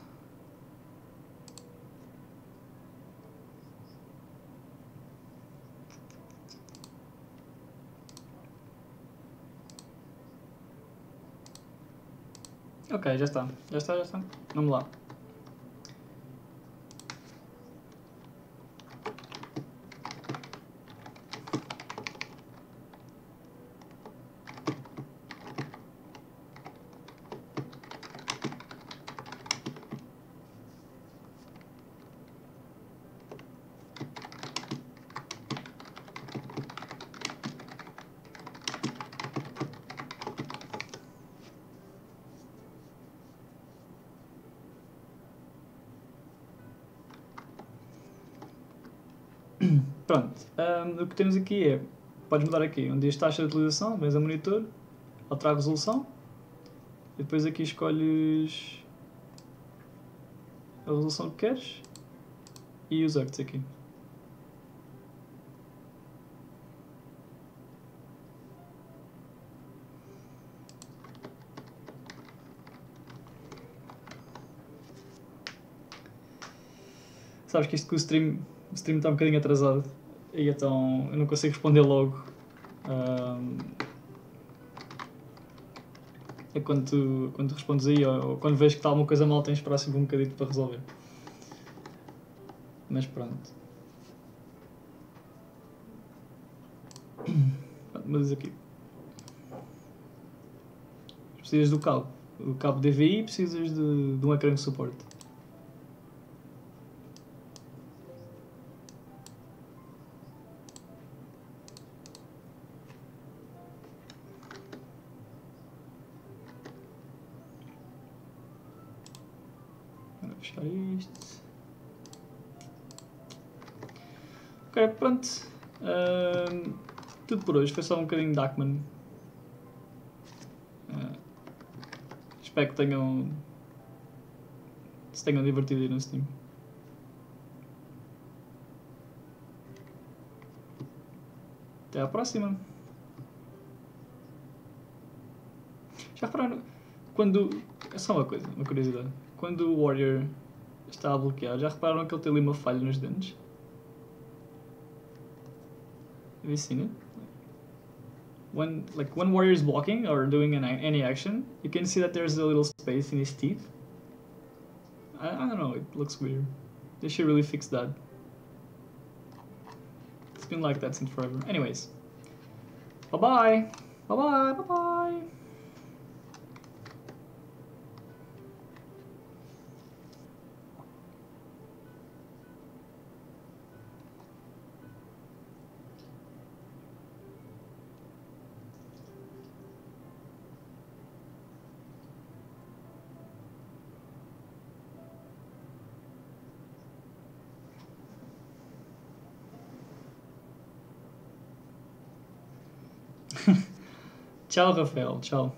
Ok, já está. Já está. Vamos lá. Pronto, o que temos aqui é, podes mudar aqui, onde diz taxa de utilização, vens a monitor, alterar a resolução, e depois aqui escolhes a resolução que queres e os arts aqui. Sabes que isto que o stream está um bocadinho atrasado e então eu não consigo responder logo. É quando tu respondes aí ou quando vês que está alguma coisa mal tens de esperar sempre um bocadinho para resolver. Mas pronto. Mas aqui. Precisas do cabo. O cabo DVI precisas de um ecrã de suporte. Vou fechar isto. Ok, pronto. Tudo por hoje. Foi só um bocadinho de Aakman. Espero que se tenham divertido aí no Steam. Até à próxima. Já repararam? É só uma coisa, uma curiosidade. Quando o Warrior está a bloquear, já repararam que ele tem ali uma falha nos dentes? Have you seen it? When Warrior is blocking or doing any action, you can see that there's a little space in his teeth. I don't know, it looks weird. They should really fix that. It's been like that since forever. Anyways. Bye-bye! Bye-bye! Bye-bye! Tchau, Rafael. Tchau.